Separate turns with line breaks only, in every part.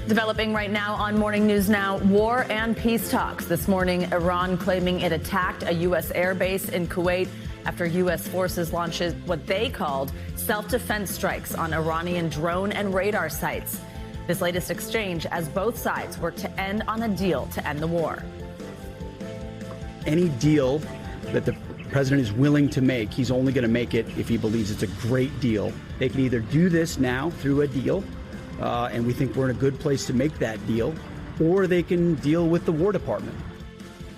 Developing right now on Morning News Now, war and peace talks. This morning, Iran claiming it attacked a U.S. airbase in Kuwait after U.S. forces launched what they called self-defense strikes on Iranian drone and radar sites. This latest exchange as both sides work to end on a deal to end the war.
Any deal that the president is willing to make, he's only going to make it if he believes it's a great deal. They can either do this now through a deal, and we think we're in a good place to make that deal, or they can deal with the War Department.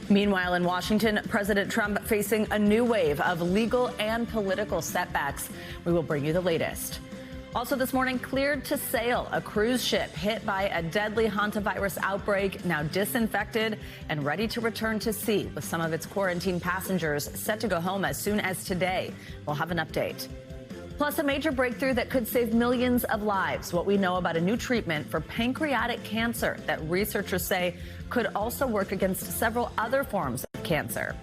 Meanwhile, in Washington, President Trump facing a new wave of legal and political setbacks. We will bring you the latest. Also this morning, cleared to sail, a cruise ship hit by a deadly hantavirus outbreak, now disinfected and ready to return to sea, with some of its quarantine passengers set to go home as soon as today. We'll have an update. Plus, a major breakthrough that could save millions of lives. What we know about a new treatment for pancreatic cancer that researchers say could also work against several other forms of cancer.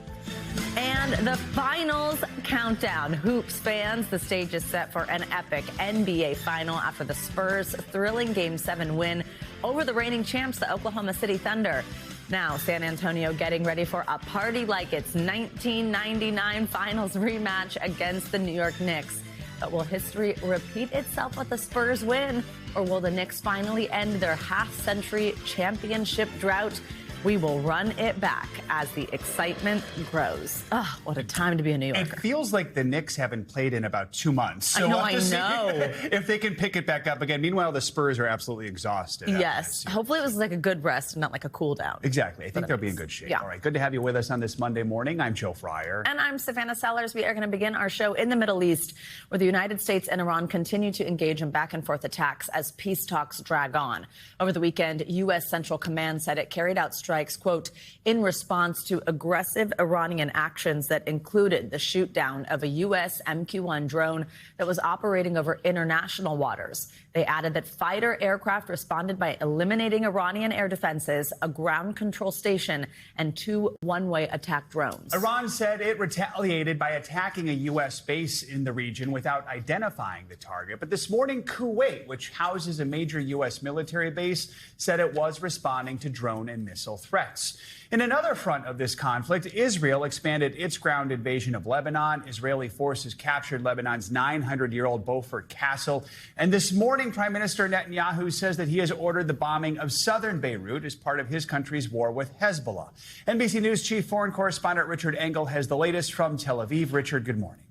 And the finals countdown. Hoops fans, the stage is set for an epic NBA final after the Spurs' thrilling Game 7 win over the reigning champs, the Oklahoma City Thunder. Now, San Antonio getting ready for a party like its 1999 finals rematch against the New York Knicks. But will history repeat itself with the Spurs win, or will the Knicks finally end their half-century championship drought? We will run it back as the excitement grows. Oh, what a time to be a New Yorker.
It feels like the Knicks haven't played in about 2 months. So
I know.
If they can pick it back up again. Meanwhile, the Spurs are absolutely exhausted.
Yes. Hopefully it was like a good rest, not like a cool down.
Exactly. I think they'll be in good shape.
Yeah.
All right. Good to have you with us on this Monday morning. I'm Joe Fryer.
And I'm Savannah Sellers. We are going to begin our show in the Middle East, where the United States and Iran continue to engage in back-and-forth attacks as peace talks drag on. Over the weekend, U.S. Central Command said it carried out strikes, quote, in response to aggressive Iranian actions that included the shoot down of a U.S. MQ-1 drone that was operating over international waters. They added that fighter aircraft responded by eliminating Iranian air defenses, a ground control station, and 2 one-way attack drones.
Iran said it retaliated by attacking a U.S. base in the region without identifying the target. But this morning, Kuwait, which houses a major U.S. military base, said it was responding to drone and missile threats. In another front of this conflict, Israel expanded its ground invasion of Lebanon. Israeli forces captured Lebanon's 900-year-old Beaufort Castle. And this morning, Prime Minister Netanyahu says that he has ordered the bombing of southern Beirut as part of his country's war with Hezbollah. NBC News chief foreign correspondent Richard Engel has the latest from Tel Aviv. Richard, good morning.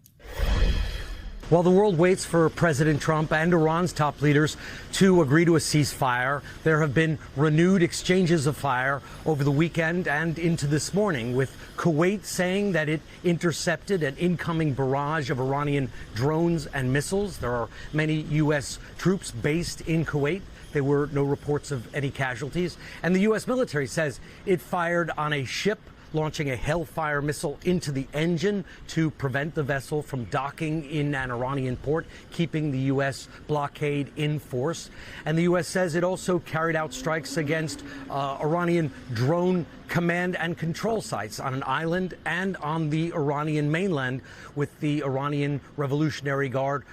While the world waits for President Trump and Iran's top leaders to agree to a ceasefire, there have been renewed exchanges of fire over the weekend and into this morning, with Kuwait saying that it intercepted an incoming barrage of Iranian drones and missiles. There are many U.S. troops based in Kuwait. There were no reports of any casualties. And the U.S. military says it fired on a ship, launching a Hellfire missile into the engine to prevent the vessel from docking in an Iranian port, keeping the U.S. blockade in force. And the U.S. says it also carried out strikes against Iranian drone command and control sites on an island and on the Iranian mainland, with the Iranian Revolutionary Guard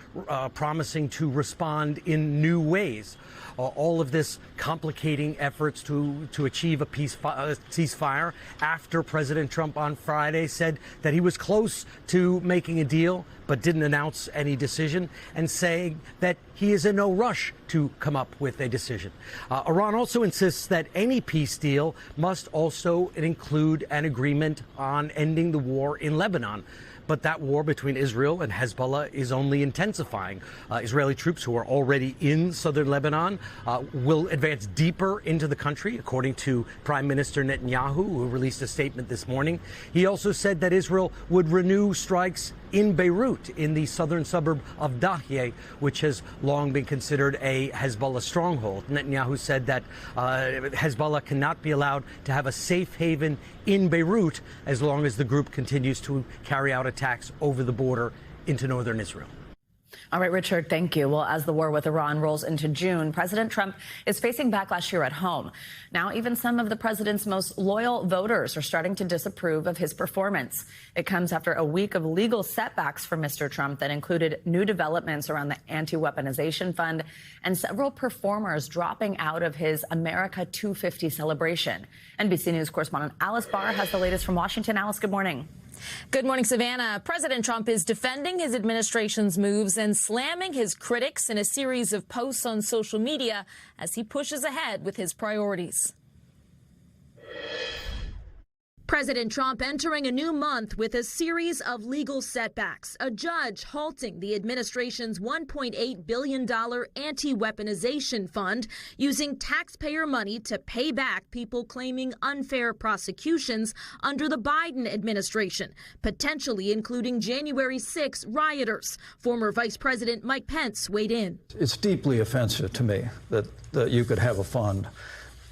promising to respond in new ways. All of this complicating efforts to achieve a ceasefire after President Trump on Friday said that he was close to making a deal but didn't announce any decision, and saying that he is in no rush to come up with a decision. Iran also insists that any peace deal must also include an agreement on ending the war in Lebanon. But that war between Israel and Hezbollah is only intensifying. Israeli troops who are already in southern Lebanon will advance deeper into the country, according to Prime Minister Netanyahu, who released a statement this morning. He also said that Israel would renew strikes in Beirut, in the southern suburb of Dahieh, which has long been considered a Hezbollah stronghold. Netanyahu said that Hezbollah cannot be allowed to have a safe haven in Beirut as long as the group continues to carry out attacks over the border into northern Israel.
All right, Richard, thank you. Well, as the war with Iran rolls into June, President Trump is facing backlash here at home. Now, even some of the president's most loyal voters are starting to disapprove of his performance. It comes after a week of legal setbacks for Mr. Trump that included new developments around the anti-weaponization fund and several performers dropping out of his America 250 celebration. NBC News correspondent Alice Barr has the latest from Washington. Alice, good morning.
Good morning, Savannah. President Trump is defending his administration's moves and slamming his critics in a series of posts on social media as he pushes ahead with his priorities. President Trump entering a new month with a series of legal setbacks. A judge halting the administration's $1.8 billion anti-weaponization fund, using taxpayer money to pay back people claiming unfair prosecutions under the Biden administration, potentially including January 6 rioters. Former Vice President Mike Pence weighed in.
It's deeply offensive to me that you could have a fund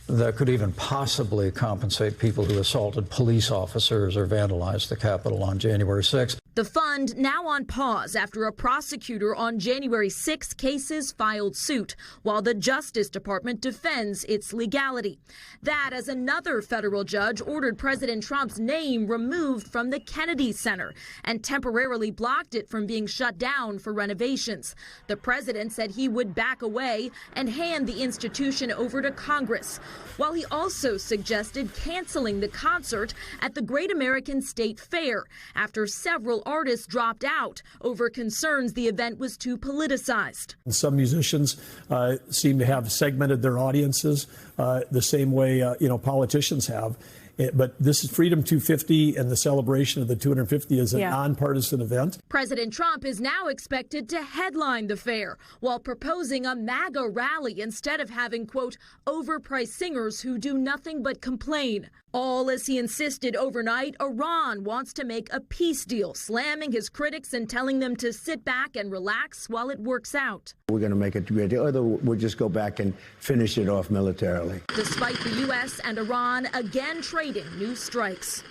that could even possibly compensate people who assaulted police officers or vandalized the Capitol on January 6th.
The fund now on pause after a prosecutor on January 6 cases filed suit, while the Justice Department defends its legality. That as another federal judge ordered President Trump's name removed from the Kennedy Center and temporarily blocked it from being shut down for renovations. The president said he would back away and hand the institution over to Congress, while he also suggested canceling the concert at the Great American State Fair after several artists dropped out over concerns the event was too politicized.
Some musicians seem to have segmented their audiences the same way politicians have. But this is Freedom 250, and the celebration of the 250 is a nonpartisan event.
President Trump is now expected to headline the fair while proposing a MAGA rally instead of having, quote, overpriced singers who do nothing but complain. All as he insisted overnight, Iran wants to make a peace deal, slamming his critics and telling them to sit back and relax while it works out.
We're going to make it a great deal, or we'll just go back and finish it off militarily.
Despite the U.S. and Iran again trading new strikes.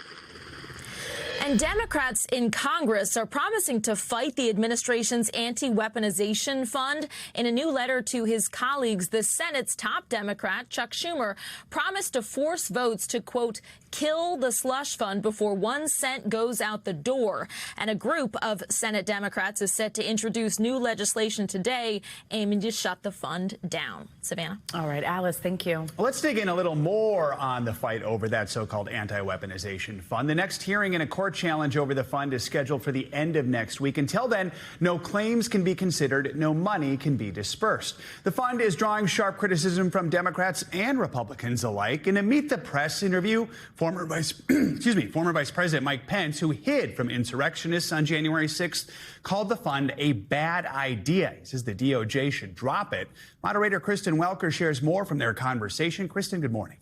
And Democrats in Congress are promising to fight the administration's anti-weaponization fund. In a new letter to his colleagues, the Senate's top Democrat, Chuck Schumer, promised to force votes to, quote, kill the slush fund before 1 cent goes out the door. And a group of Senate Democrats is set to introduce new legislation today aiming to shut the fund down. Savannah.
All right, Alice, thank you.
Well, let's dig in a little more on the fight over that so-called anti-weaponization fund. The next hearing in a court challenge over the fund is scheduled for the end of next week. Until then, no claims can be considered, no money can be dispersed. The fund is drawing sharp criticism from Democrats and Republicans alike. In a Meet the Press interview, former Vice President Mike Pence, who hid from insurrectionists on January 6th, called the fund a bad idea. He says the DOJ should drop it. Moderator Kristen Welker shares more from their conversation. Kristen, good morning.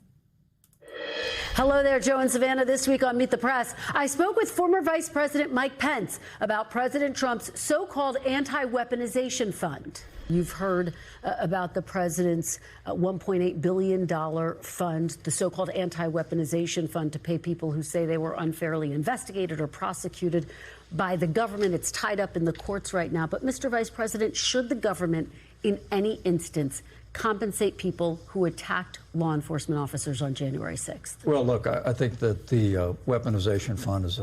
Hello there, Joe and Savannah. This week on Meet the Press, I spoke with former Vice President Mike Pence about President Trump's so-called anti-weaponization fund. You've heard about the president's $1.8 billion fund, the so-called anti-weaponization fund, to pay people who say they were unfairly investigated or prosecuted by the government. It's tied up in the courts right now. But, Mr. Vice President, should the government in any instance compensate people who attacked law enforcement officers on January 6th?
Well, look, I think that the weaponization fund is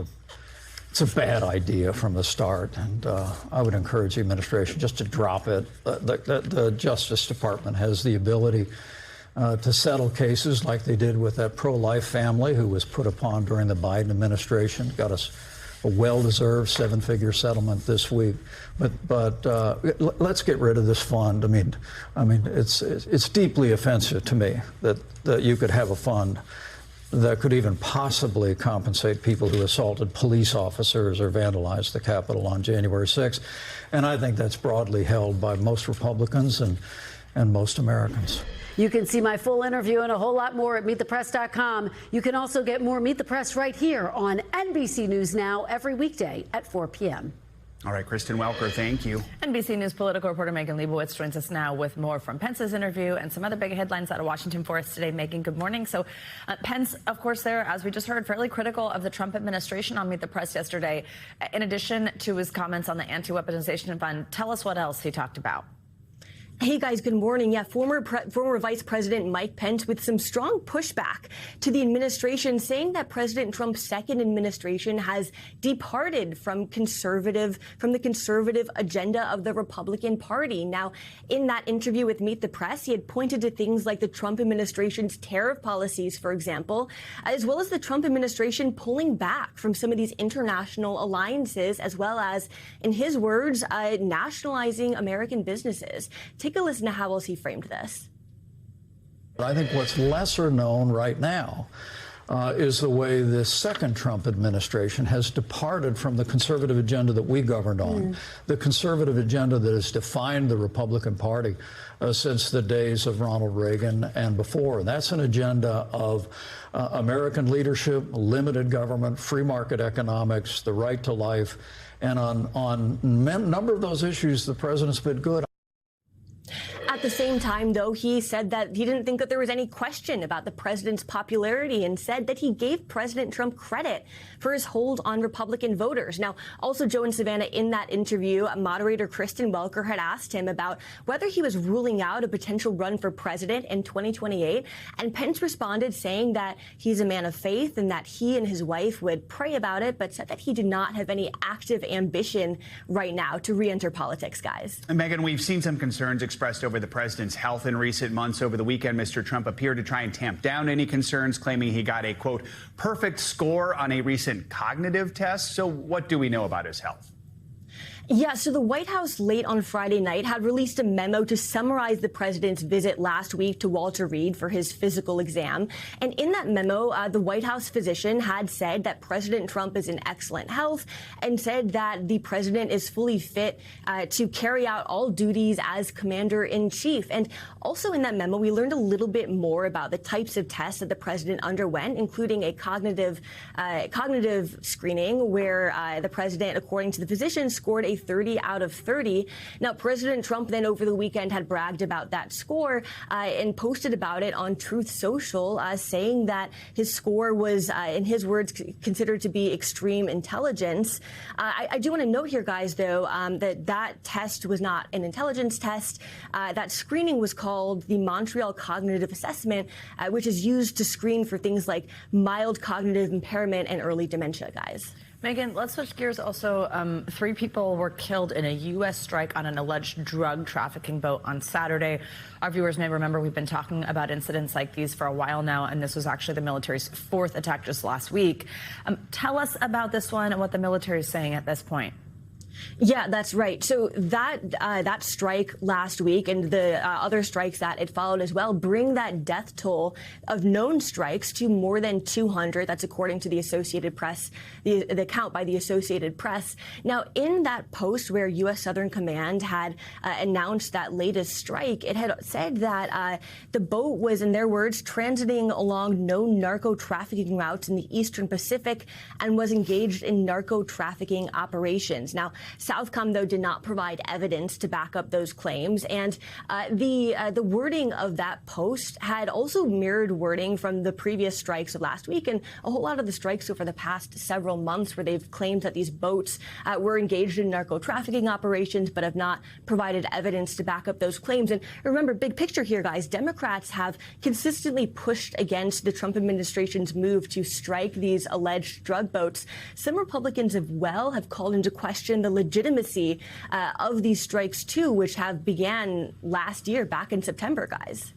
it's a bad idea from the start, and I would encourage the administration just to drop it. The Justice Department has the ability to settle cases like they did with that pro-life family who was put upon during the Biden administration, got us a well-deserved seven-figure settlement this week. But let's get rid of this fund. I mean, it's deeply offensive to me that you could have a fund that could even possibly compensate people who assaulted police officers or vandalized the Capitol on January 6th. And I think that's broadly held by most Republicans and most Americans.
You can see my full interview and a whole lot more at MeetThePress.com. You can also get more Meet the Press right here on NBC News Now every weekday at 4 p.m.
All right, Kristen Welker, thank you.
NBC News political reporter Megan Leibowitz joins us now with more from Pence's interview and some other big headlines out of Washington for us today. Megan, good morning. So Pence, of course, there, as we just heard, fairly critical of the Trump administration on Meet the Press yesterday. In addition to his comments on the anti-weaponization fund, tell us what else he talked about.
Hey guys, good morning. Yeah, former Vice President Mike Pence with some strong pushback to the administration, saying that President Trump's second administration has departed from the conservative agenda of the Republican Party. Now, in that interview with Meet the Press, he had pointed to things like the Trump administration's tariff policies, for example, as well as the Trump administration pulling back from some of these international alliances, as well as, in his words, nationalizing American businesses. Take a listen to how else he framed this.
I think what's lesser known right now is the way this second Trump administration has departed from the conservative agenda that we governed on, the conservative agenda that has defined the Republican Party since the days of Ronald Reagan and before. And that's an agenda of American leadership, limited government, free market economics, the right to life. And on a number of those issues, the president's been good.
At the same time, though, he said that he didn't think that there was any question about the president's popularity and said that he gave President Trump credit for his hold on Republican voters. Now, also, Joe and Savannah, in that interview, moderator Kristen Welker had asked him about whether he was ruling out a potential run for president in 2028. And Pence responded saying that he's a man of faith and that he and his wife would pray about it, but said that he did not have any active ambition right now to re-enter politics, guys.
And Megan, we've seen some concerns expressed over the president's health in recent months. Over the weekend, Mr. Trump appeared to try and tamp down any concerns, claiming he got a, quote, perfect score on a recent cognitive test. So what do we know about his health?
Yeah, so the White House late on Friday night had released a memo to summarize the president's visit last week to Walter Reed for his physical exam. And in that memo, the White House physician had said that President Trump is in excellent health and said that the president is fully fit to carry out all duties as commander-in-chief. And also in that memo, we learned a little bit more about the types of tests that the president underwent, including a cognitive screening where the president, according to the physician, scored a 30 out of 30. Now, President Trump then over the weekend had bragged about that score and posted about it on Truth Social, saying that his score was, in his words, considered to be extreme intelligence. I do want to note here, guys, though, that test was not an intelligence test. That screening was called the Montreal Cognitive Assessment, which is used to screen for things like mild cognitive impairment and early dementia, guys.
Megan, let's switch gears also. 3 people were killed in a U.S. strike on an alleged drug trafficking boat on Saturday. Our viewers may remember we've been talking about incidents like these for a while now, and this was actually the military's 4th attack just last week. Tell us about this one and what the military is saying at this point.
Yeah, that's right. So that strike last week and the other strikes that it followed as well bring that death toll of known strikes to more than 200. That's according to the Associated Press, the count by the Associated Press. Now, in that post where U.S. Southern Command had announced that latest strike, it had said that the boat was, in their words, transiting along known narco trafficking routes in the Eastern Pacific and was engaged in narco trafficking operations. Now, Southcom, though, did not provide evidence to back up those claims. And the wording of that post had also mirrored wording from the previous strikes of last week and a whole lot of the strikes over the past several months where they've claimed that these boats were engaged in narco trafficking operations but have not provided evidence to back up those claims. And remember, big picture here, guys, Democrats have consistently pushed against the Trump administration's move to strike these alleged drug boats. Some Republicans as well have called into question the legitimacy of these strikes, too, which have began last year, back in September, guys.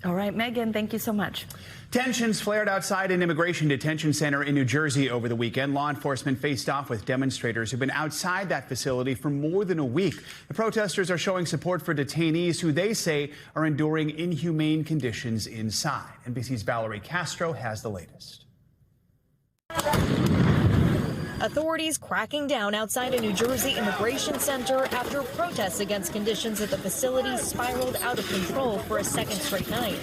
All right, Megan, thank you so much.
Tensions flared outside an immigration detention center in New Jersey over the weekend. Law enforcement faced off with demonstrators who've been outside that facility for more than a week. The protesters are showing support for detainees who they say are enduring inhumane conditions inside. NBC's Valerie Castro has the latest.
Authorities cracking down outside a New Jersey immigration center after protests against conditions at the facility spiraled out of control for a second straight night.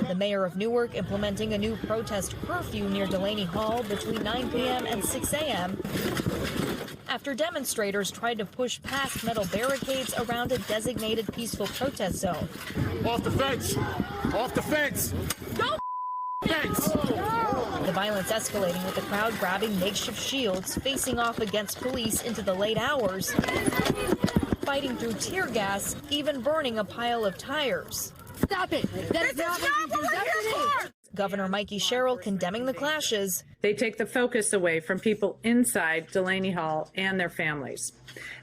The mayor of Newark implementing a new protest curfew near Delaney Hall between 9 p.m. and 6 a.m. after demonstrators tried to push past metal barricades around a designated peaceful protest zone.
Off the fence! Off the fence!
Go
fence!
The violence escalating with the crowd grabbing makeshift shields, facing off against police into the late hours, fighting through tear gas, even burning a pile of tires.
Stop it! That's not what we're here for!
Governor Mikey Sherrill condemning the clashes.
They take the focus away from people inside Delaney Hall and their families,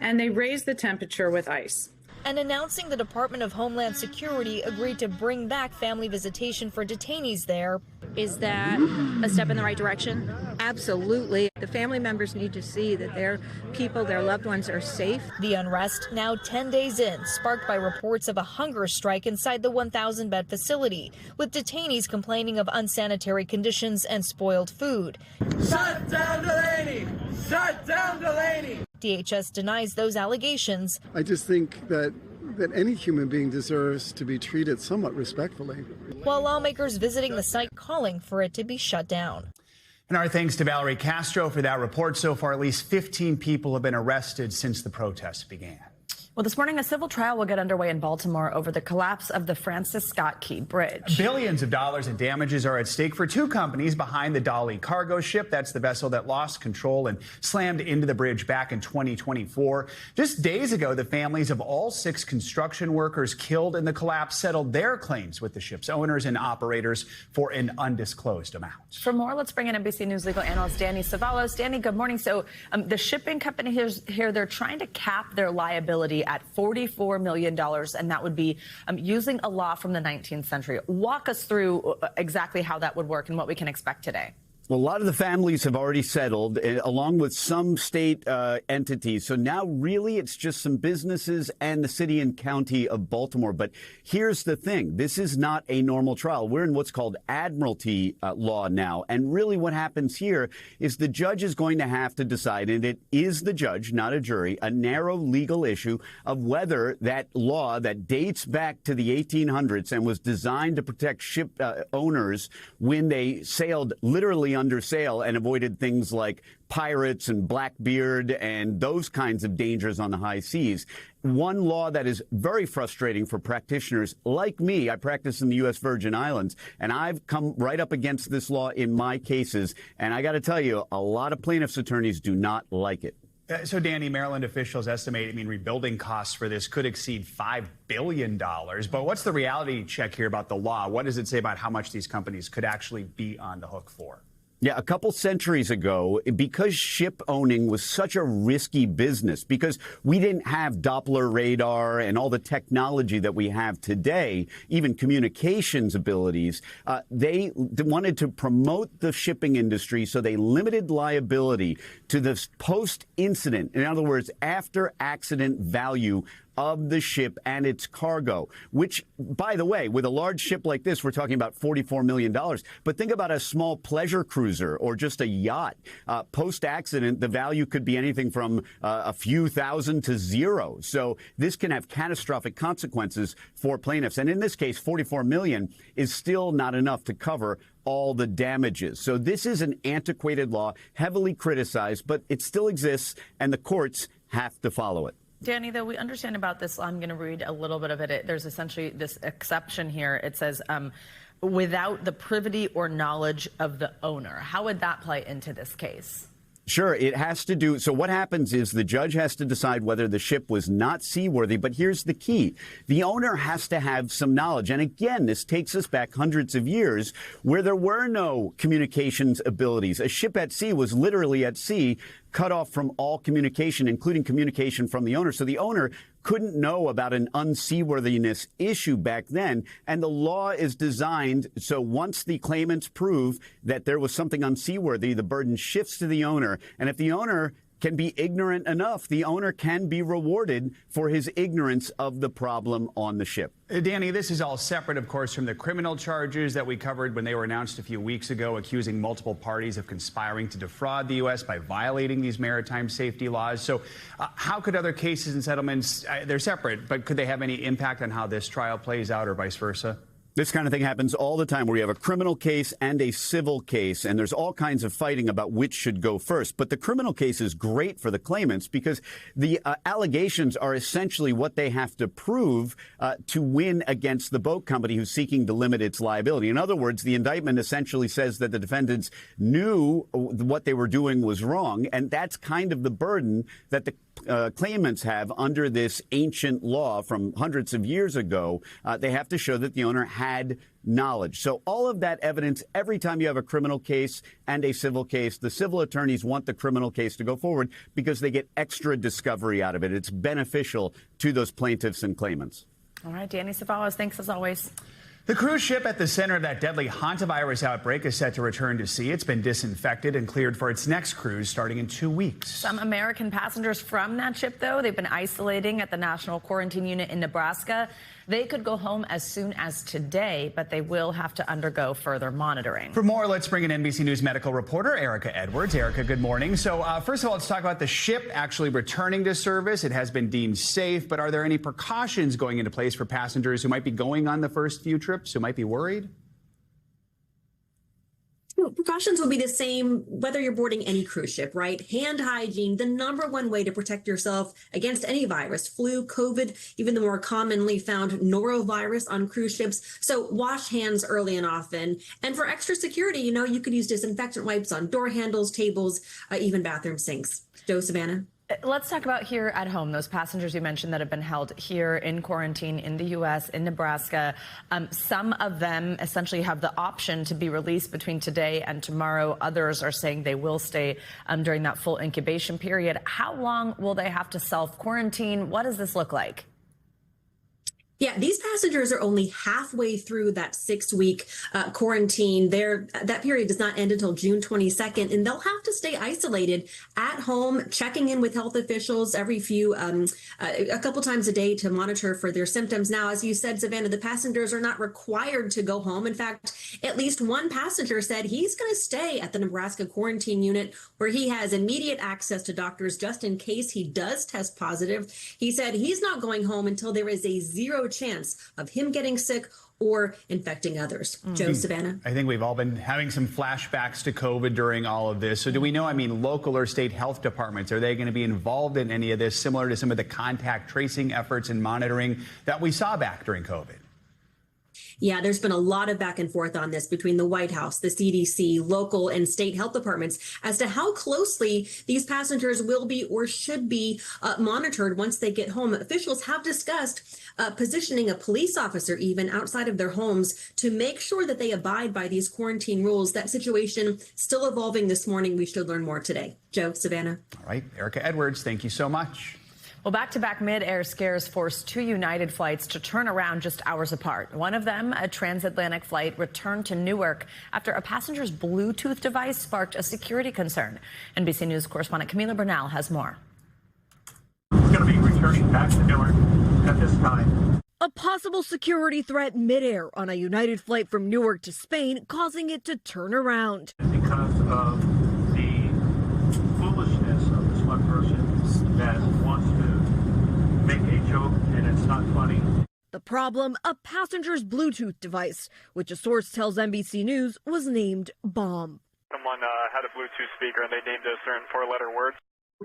and they raise the temperature with ICE.
And announcing the Department of Homeland Security agreed to bring back family visitation for detainees there.
Is that a step in the right direction? Absolutely. The family members need to see that their people, their loved ones are safe.
The unrest now 10 days in, sparked by reports of a hunger strike inside the 1,000-bed facility, with detainees complaining of unsanitary conditions and spoiled food.
Shut down Delaney! Shut down Delaney!
DHS denies those allegations.
I just think that any human being deserves to be treated somewhat respectfully.
While lawmakers visiting the site calling for it to be shut down.
And our thanks to Valerie Castro for that report. So far, at least 15 people have been arrested since the protests began.
Well, this morning, a civil trial will get underway in Baltimore over the collapse of the Francis Scott Key Bridge.
Billions of dollars in damages are at stake for two companies behind the Dolly cargo ship. That's the vessel that lost control and slammed into the bridge back in 2024. Just days ago, the families of all 6 construction workers killed in the collapse settled their claims with the ship's owners and operators for an undisclosed amount.
For more, let's bring in NBC News legal analyst Danny Savalos. Danny, good morning. So the shipping company here, they're trying to cap their liability at $44 million, and that would be using a law from the 19th century. Walk us through exactly how that would work and what we can expect today.
Well, a lot of the families have already settled, along with some state entities. So now really it's just some businesses and the city and county of Baltimore. But here's the thing. This is not a normal trial. We're in what's called admiralty law now. And really what happens here is the judge is going to have to decide, and it is the judge, not a jury, a narrow legal issue of whether that law that dates back to the 1800s and was designed to protect ship owners when they sailed literally under sail and avoided things like pirates and Blackbeard and those kinds of dangers on the high seas. One law that is very frustrating for practitioners like me. I practice in the U.S. Virgin Islands, and I've come right up against this law in my cases. And I got to tell you, a lot of plaintiffs' attorneys do not like it.
So, Danny, Maryland officials estimate, rebuilding costs for this could exceed $5 billion. But what's the reality check here about the law? What does it say about how much these companies could actually be on the hook for?
Yeah, a couple centuries ago, because ship owning was such a risky business, because we didn't have Doppler radar and all the technology that we have today, even communications abilities, they wanted to promote the shipping industry, so they limited liability to the post-incident, in other words, after-accident value of the ship and its cargo, which, by the way, with a large ship like this, we're talking about $44 million. But think about a small pleasure cruiser or just a yacht. Post-accident, the value could be anything from a few thousand to zero. So this can have catastrophic consequences for plaintiffs. And in this case, $44 million is still not enough to cover all the damages. So this is an antiquated law, heavily criticized, but it still exists, and the courts have to follow it.
Danny, though, we understand about this. I'm going to read a little bit of it. There's essentially this exception here. It says, without the privity or knowledge of the owner. How would that play into this case?
Sure, it has to do. So what happens is the judge has to decide whether the ship was not seaworthy. But here's the key. The owner has to have some knowledge. And again, this takes us back hundreds of years where there were no communications abilities. A ship at sea was literally at sea, cut off from all communication, including communication from the owner. So the owner couldn't know about an unseaworthiness issue back then. And the law is designed so once the claimants prove that there was something unseaworthy, the burden shifts to the owner. And if the owner can be ignorant enough, the owner can be rewarded for his ignorance of the problem on the ship.
Danny, this is all separate, of course, from the criminal charges that we covered when they were announced a few weeks ago, accusing multiple parties of conspiring to defraud the U.S. by violating these maritime safety laws. So how could other cases and settlements, they're separate, but could they have any impact on how this trial plays out or vice versa?
This kind of thing happens all the time where you have a criminal case and a civil case, and there's all kinds of fighting about which should go first. But the criminal case is great for the claimants because the allegations are essentially what they have to prove to win against the boat company who's seeking to limit its liability. In other words, the indictment essentially says that the defendants knew what they were doing was wrong, and that's kind of the burden that the claimants have under this ancient law from hundreds of years ago. They have to show that the owner had knowledge. So all of that evidence, every time you have a criminal case and a civil case, the civil attorneys want the criminal case to go forward because they get extra discovery out of it. It's beneficial to those plaintiffs and claimants.
All right, Danny Cevallos, thanks as always.
The cruise ship at the center of that deadly hantavirus outbreak is set to return to sea. It's been disinfected and cleared for its next cruise starting in 2 weeks.
Some American passengers from that ship, though, they've been isolating at the National Quarantine Unit in Nebraska. They could go home as soon as today, but they will have to undergo further monitoring.
For more, let's bring in NBC News medical reporter Erica Edwards. Erica, good morning. So first of all, let's talk about the ship actually returning to service. It has been deemed safe, but are there any precautions going into place for passengers who might be going on the first few trips, who might be worried?
Precautions will be the same whether you're boarding any cruise ship, right? Hand hygiene, the number one way to protect yourself against any virus, flu, COVID, even the more commonly found norovirus on cruise ships. So wash hands early and often. And for extra security, you could use disinfectant wipes on door handles, tables, even bathroom sinks. Joe, Savannah?
Let's talk about here at home, those passengers you mentioned that have been held here in quarantine in the U.S., in Nebraska. Some of them essentially have the option to be released between today and tomorrow. Others are saying they will stay during that full incubation period. How long will they have to self-quarantine? What does this look like?
Yeah, these passengers are only halfway through that 6-week quarantine. That period does not end until June 22nd, and they'll have to stay isolated at home, checking in with health officials every a couple times a day to monitor for their symptoms. Now, as you said, Savannah, the passengers are not required to go home. In fact, at least one passenger said he's going to stay at the Nebraska quarantine unit where he has immediate access to doctors just in case he does test positive. He said he's not going home until there is a zero chance of him getting sick or infecting others. Joe, Savannah?
I think we've all been having some flashbacks to COVID during all of this. So do we know, local or state health departments, are they going to be involved in any of this, similar to some of the contact tracing efforts and monitoring that we saw back during COVID?
Yeah, there's been a lot of back and forth on this between the White House, the CDC, local and state health departments as to how closely these passengers will be or should be monitored once they get home. Officials have discussed positioning a police officer even outside of their homes to make sure that they abide by these quarantine rules. That situation still evolving this morning. We should learn more today. Joe, Savannah.
All right. Erica Edwards, thank you so much.
Well, back-to-back mid-air scares forced 2 United flights to turn around just hours apart. One of them, a transatlantic flight, returned to Newark after a passenger's Bluetooth device sparked a security concern. NBC News correspondent Camila Bernal has more.
We're going to be returning back to Newark at this time.
A possible security threat midair on a United flight from Newark to Spain, causing it to turn around.
Because of the foolishness of this one person that wants to make a joke and it's not funny.
The problem, a passenger's Bluetooth device, which a source tells NBC News was named Bomb.
Someone had a Bluetooth speaker and they named a certain 4-letter word.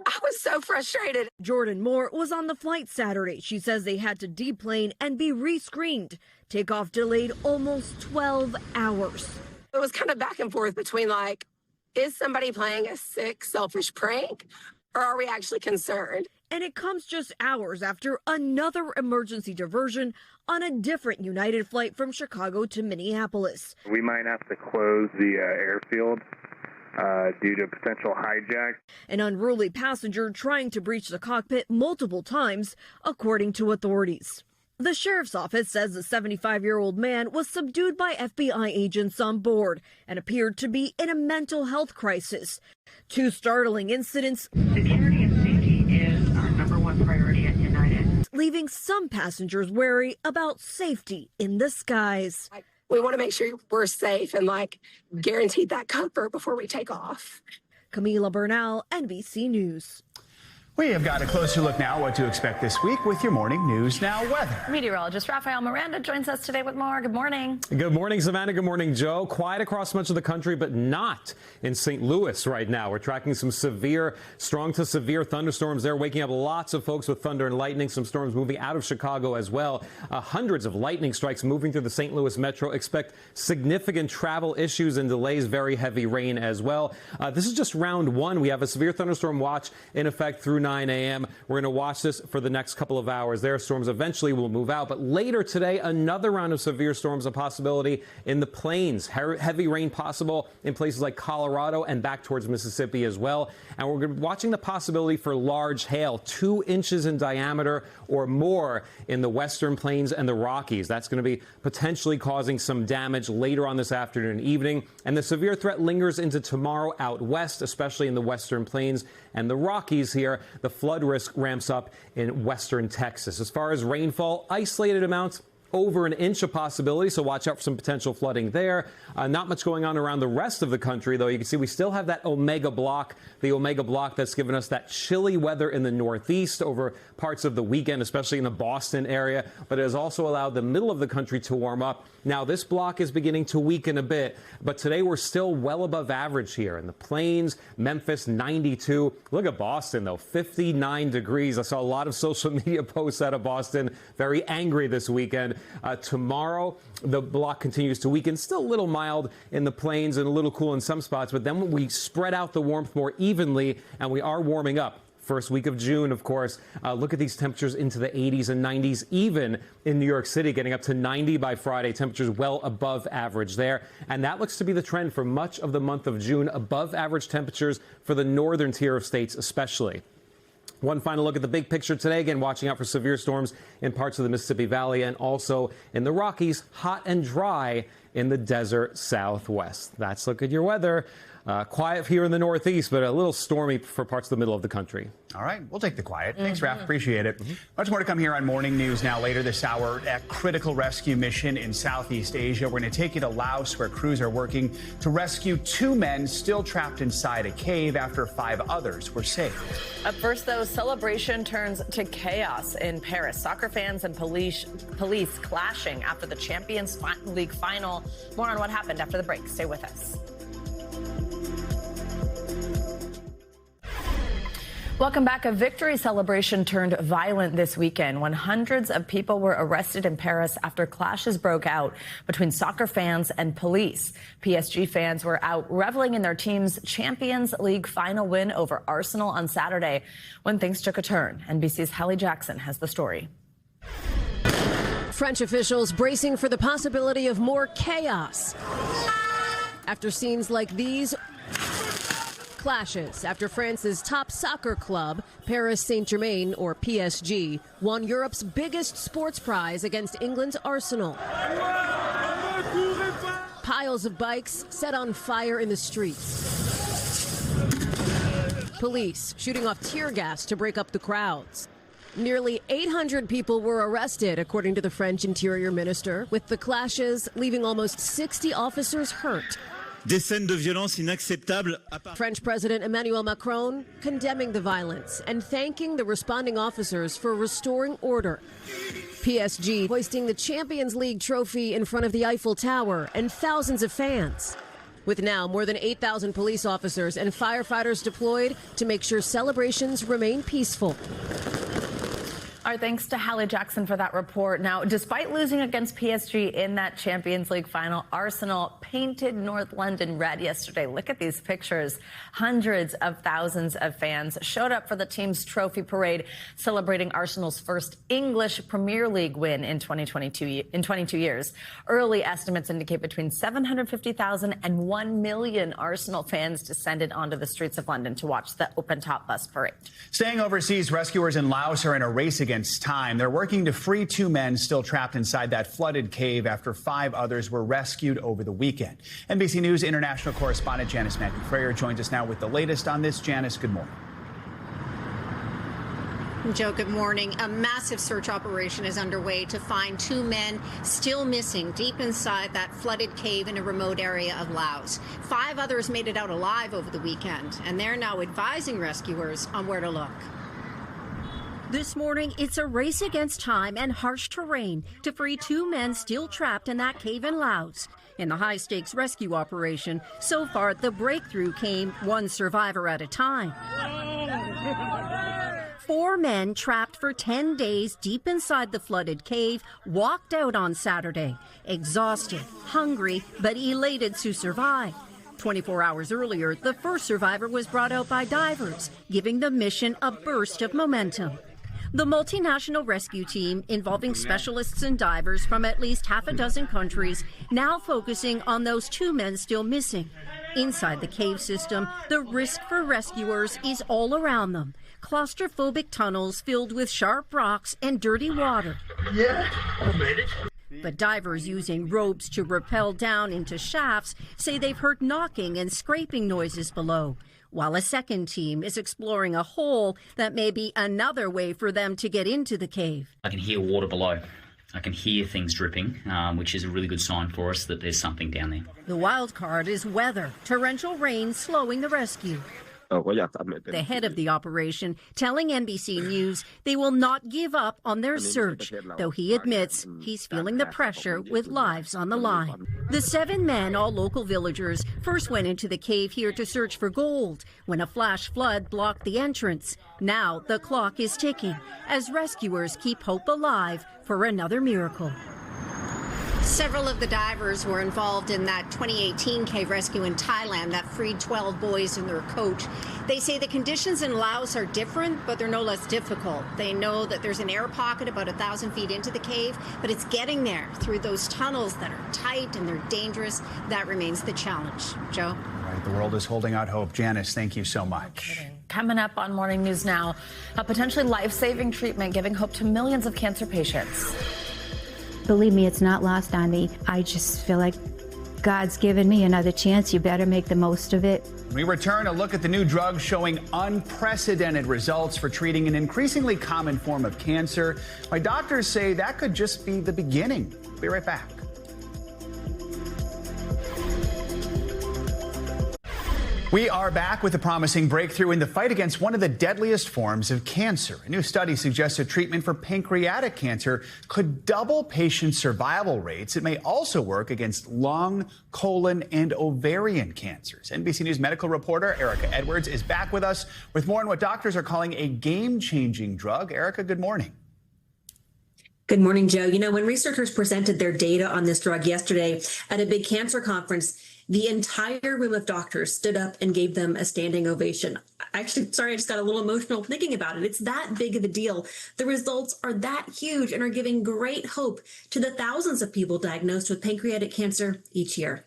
I was so frustrated.
Jordan Moore was on the flight Saturday. She says they had to deplane and be rescreened. Takeoff delayed almost 12 hours.
It was kind of back and forth between is somebody playing a sick, selfish prank or are we actually concerned?
And it comes just hours after another emergency diversion on a different United flight from Chicago to Minneapolis.
We might have to close the airfield due to potential hijack.
An unruly passenger trying to breach the cockpit multiple times, according to authorities. The sheriff's office says the 75-year-old man was subdued by FBI agents on board and appeared to be in a mental health crisis. 2 startling incidents.
Security and safety is our #1 priority at United.
Leaving some passengers wary about safety in the skies.
We want to make sure we're safe and guaranteed that comfort before we take off.
Camila Bernal, NBC News.
We have got a closer look now what to expect this week with your morning News Now weather.
Meteorologist Rafael Miranda joins us today with more. Good morning.
Good morning, Savannah. Good morning, Joe. Quiet across much of the country, but not in St. Louis right now. We're tracking some strong to severe thunderstorms there, waking up lots of folks with thunder and lightning. Some storms moving out of Chicago as well. Hundreds of lightning strikes moving through the St. Louis metro. Expect significant travel issues and delays, very heavy rain as well. This is just round one. We have a severe thunderstorm watch in effect through 9 a.m. We're going to watch this for the next couple of hours. Their storms eventually will move out. But later today, another round of severe storms, a possibility in the plains. Heavy rain possible in places like Colorado and back towards Mississippi as well. And we're watching the possibility for large hail, 2 inches in diameter or more in the western plains and the Rockies. That's going to be potentially causing some damage later on this afternoon and evening. And the severe threat lingers into tomorrow out west, especially in the western plains and the Rockies here. The flood risk ramps up in western Texas. As far as rainfall, isolated amounts over an inch of possibility, so watch out for some potential flooding there. Not much going on around the rest of the country, though. You can see we still have that Omega block, the Omega block that's given us that chilly weather in the northeast over parts of the weekend, especially in the Boston area, but it has also allowed the middle of the country to warm up. Now, this block is beginning to weaken a bit, but today we're still well above average here in the plains. Memphis, 92. Look at Boston, though, 59 degrees. I saw a lot of social media posts out of Boston, very angry this weekend. Tomorrow, the block continues to weaken, still a little mild in the plains and a little cool in some spots, but then when we spread out the warmth more evenly and we are warming up. First week of June, of course. Look at these temperatures into the 80s and 90s, even in New York City, getting up to 90 by Friday. Temperatures well above average there. And that looks to be the trend for much of the month of June, above average temperatures for the northern tier of states especially. One final look at the big picture today. Again, watching out for severe storms in parts of the Mississippi Valley and also in the Rockies. Hot and dry in the desert southwest. That's look at your weather. Quiet here in the northeast, but a little stormy for parts of the middle of the country.
All right, we'll take the quiet. Thanks, Raph. Appreciate it. Much more to come here on Morning News Now later this hour. A critical rescue mission in Southeast Asia. We're going to take you to Laos, where crews are working to rescue 2 men still trapped inside a cave after 5 others were saved.
Up first, though, celebration turns to chaos in Paris. Soccer fans and police clashing after the Champions League final. More on what happened after the break. Stay with us. Welcome back. A victory celebration turned violent this weekend when hundreds of people were arrested in Paris after clashes broke out between soccer fans and police. PSG fans were out reveling in their team's Champions League final win over Arsenal on Saturday when things took a turn. NBC's Hallie Jackson has the story.
French officials bracing for the possibility of more chaos after scenes like these. Clashes after France's top soccer club, Paris Saint-Germain, or PSG, won Europe's biggest sports prize against England's Arsenal. Piles of bikes set on fire in the streets. Police shooting off tear gas to break up the crowds. Nearly 800 people were arrested, according to the French Interior Minister, with the clashes leaving almost 60 officers hurt.
Des scènes de violence inacceptables.
French President Emmanuel Macron condemning the violence and thanking the responding officers for restoring order. PSG hoisting the Champions League trophy in front of the Eiffel Tower and thousands of fans. With now more than 8,000 police officers and firefighters deployed to make sure celebrations remain peaceful.
Our thanks to Hallie Jackson for that report. Now, despite losing against PSG in that Champions League final, Arsenal painted North London red yesterday. Look at these pictures. Hundreds of thousands of fans showed up for the team's trophy parade, celebrating Arsenal's first English Premier League win in 22 years. Early estimates indicate between 750,000 and 1 million Arsenal fans descended onto the streets of London to watch the open-top bus parade.
Staying overseas, rescuers in Laos are in a race against time. They're working to free 2 men still trapped inside that flooded cave after 5 others were rescued over the weekend. NBC News international correspondent Janice Mackey-Frayer joins us now with the latest on this. Janice, good morning.
Joe, good morning. A massive search operation is underway to find 2 men still missing deep inside that flooded cave in a remote area of Laos. 5 others made it out alive over the weekend, and they're now advising rescuers on where to look.
This morning, it's a race against time and harsh terrain to free 2 men still trapped in that cave in Laos. In the high-stakes rescue operation, so far the breakthrough came one survivor at a time. 4 men trapped for 10 days deep inside the flooded cave walked out on Saturday, exhausted, hungry, but elated to survive. 24 hours earlier, the first survivor was brought out by divers, giving the mission a burst of momentum. The multinational rescue team, involving specialists and divers from at least half a dozen countries, now focusing on those 2 men still missing. Inside the cave system, the risk for rescuers is all around them. Claustrophobic tunnels filled with sharp rocks and dirty water.
Yeah, I made it.
But divers using ropes to rappel down into shafts say they've heard knocking and scraping noises below, while a second team is exploring a hole that may be another way for them to get into the cave.
I can hear water below. I can hear things dripping, which is a really good sign for us that there's something down there.
The wild card is weather, torrential rain slowing the rescue. The head of the operation telling NBC News they will not give up on their search, though he admits he's feeling the pressure with lives on the line. The 7 men, all local villagers, first went into the cave here to search for gold when a flash flood blocked the entrance. Now the clock is ticking as rescuers keep hope alive for another miracle.
Several of the divers were involved in that 2018 cave rescue in Thailand that freed 12 boys and their coach. They say the conditions in Laos are different, but they're no less difficult. They know that there's an air pocket about 1,000 feet into the cave, but it's getting there through those tunnels that are tight and they're dangerous. That remains the challenge. Joe?
All right, the world is holding out hope. Janice, thank you so much.
Coming up on Morning News Now, a potentially life-saving treatment giving hope to millions of cancer patients.
Believe me, it's not lost on me. I just feel like God's given me another chance. You better make the most of it.
We return a look at the new drug showing unprecedented results for treating an increasingly common form of cancer. My doctors say that could just be the beginning. Be right back. We are back with a promising breakthrough in the fight against one of the deadliest forms of cancer. A new study suggests a treatment for pancreatic cancer could double patient survival rates. It may also work against lung, colon, and ovarian cancers. NBC News medical reporter Erica Edwards is back with us with more on what doctors are calling a game-changing drug. Erica, good morning.
Good morning, Joe. You know, when researchers presented their data on this drug yesterday at a big cancer conference, the entire room of doctors stood up and gave them a standing ovation. Actually, sorry, I just got a little emotional thinking about it. It's that big of a deal. The results are that huge and are giving great hope to the thousands of people diagnosed with pancreatic cancer each year.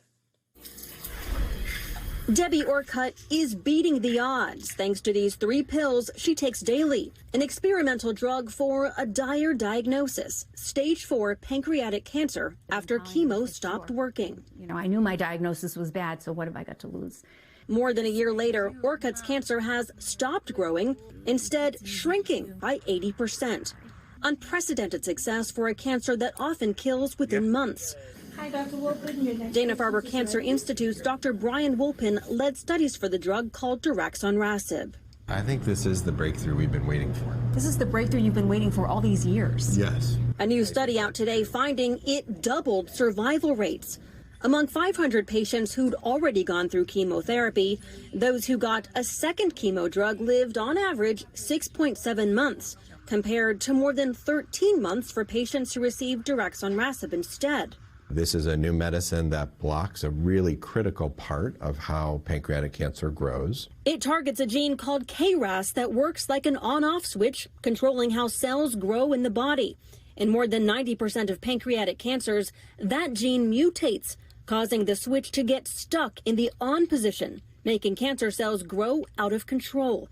Debbie Orcutt is beating the odds thanks to these 3 pills she takes daily, an experimental drug for a dire diagnosis, stage 4 pancreatic cancer after chemo stopped working.
You know, I knew my diagnosis was bad, so what have I got to lose?
More than a year later, Orcutt's cancer has stopped growing, instead shrinking by 80%. Unprecedented success for a cancer that often kills within months.
Hi, Dr. Wolpin.
Dana-Farber Cancer Institute's Dr. Brian Wolpin led studies for the drug called daraxonrasib.
I think this is the breakthrough we've been waiting for.
This is the breakthrough you've been waiting for all these years.
Yes.
A new study out today finding it doubled survival rates. Among 500 patients who'd already gone through chemotherapy, those who got a second chemo drug lived on average 6.7 months, compared to more than 13 months for patients who received daraxonrasib instead.
This is a new medicine that blocks a really critical part of how pancreatic cancer grows.
It targets a gene called KRAS that works like an on-off switch, controlling how cells grow in the body. In more than 90% of pancreatic cancers, that gene mutates, causing the switch to get stuck in the on position, making cancer cells grow out of control.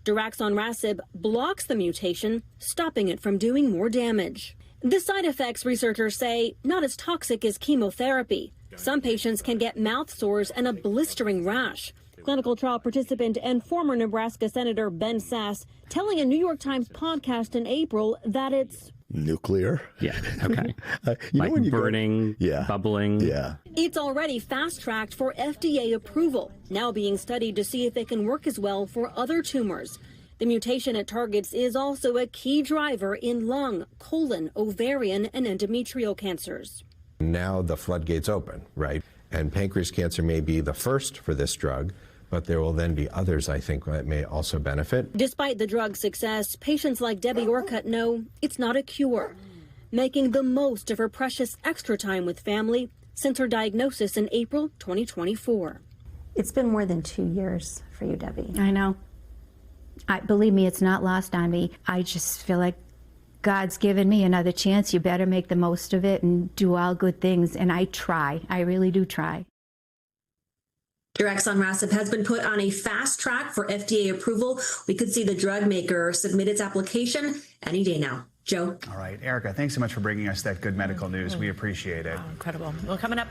Daraxonrasib blocks the mutation, stopping it from doing more damage. The side effects, researchers say, not as toxic as chemotherapy. Some patients can get mouth sores and a blistering rash. Clinical trial participant and former Nebraska Senator Ben Sasse telling a New York Times podcast in April that it's
nuclear.
Yeah, okay.
Like
burning, bubbling.
Yeah.
It's already fast-tracked for FDA approval, now being studied to see if it can work as well for other tumors.
The mutation it targets is also a key driver in lung, colon, ovarian, and endometrial cancers.
Now the floodgates open, right? And pancreas cancer may be the first for this drug, but there will then be others, I think, that may also benefit.
Despite the drug's success, patients like Debbie Orcutt know it's not a cure, making the most of her precious extra time with family since her diagnosis in April 2024.
It's been more than 2 years for you, Debbie.
I know. Believe me, it's not lost on me. I just feel like God's given me another chance. You better make the most of it and do all good things. And I try. I really do try.
Diraxonrasib has been put on a fast track for FDA approval. We could see the drug maker submit its application any day now. Joe.
All right, Erica, thanks so much for bringing us that good medical news. We appreciate it.
Oh, incredible. Well, coming up,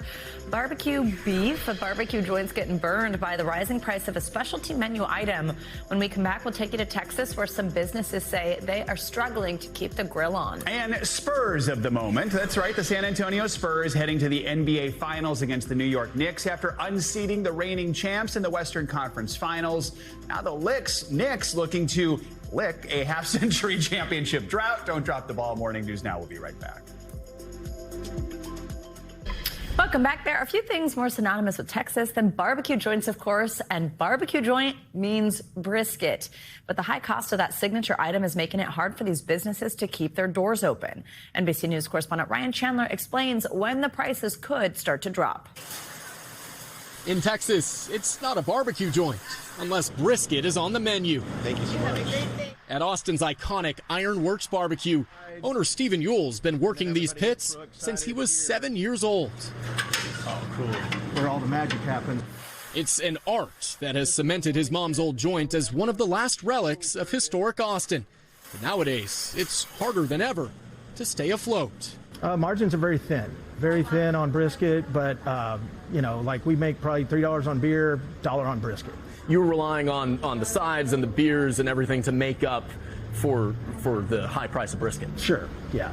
barbecue beef, barbecue joints getting burned by the rising price of a specialty menu item. When we come back, we'll take you to Texas, where some businesses say they are struggling to keep the grill on.
And Spurs of the moment. That's right, the San Antonio Spurs heading to the NBA Finals against the New York Knicks after unseating the reigning champs in the Western Conference Finals. Now the Knicks looking to lick a half-century championship drought. Don't drop the ball. Morning News Now. We'll be right back.
Welcome back. There are a few things more synonymous with Texas than barbecue joints, of course, and barbecue joint means brisket. But the high cost of that signature item is making it hard for these businesses to keep their doors open. NBC News correspondent Ryan Chandler explains when the prices could start to drop.
In Texas, it's not a barbecue joint unless brisket is on the menu. Thank you so much. At Austin's iconic Ironworks Barbecue, owner Stephen Yule's been working these pits since he was 7 years old.
Oh, cool. Where all the magic happens.
It's an art that has cemented his mom's old joint as one of the last relics of historic Austin. But nowadays, it's harder than ever to stay afloat.
Margins are very thin on brisket, but like we make probably $3 on beer, $1 on brisket.
You were relying on the sides and the beers and everything to make up for the high price of brisket.
Sure, yeah,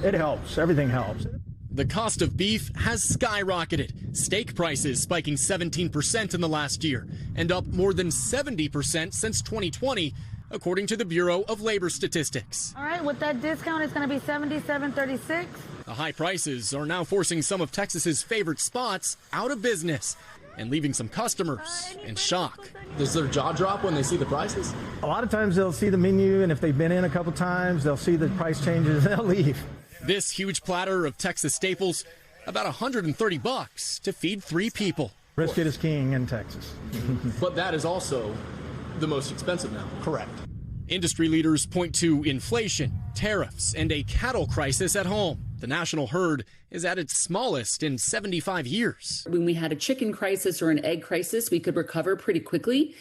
it helps. Everything helps.
The cost of beef has skyrocketed. Steak prices spiking 17% in the last year and up more than 70% since 2020. According to the Bureau of Labor Statistics.
All right, with that discount, it's going to be $77.36.
The high prices are now forcing some of Texas's favorite spots out of business and leaving some customers in shock. Does their jaw drop when they see the prices?
A lot of times they'll see the menu, and if they've been in a couple times, they'll see the price changes and they'll leave.
This huge platter of Texas staples, about $130 to feed 3 people.
Brisket is king in Texas.
But that is also the most expensive now.
Correct.
Industry leaders point to inflation, tariffs, and a cattle crisis at home. The national herd is at its smallest in 75 years.
When we had a chicken crisis or an egg crisis, we could recover pretty quickly.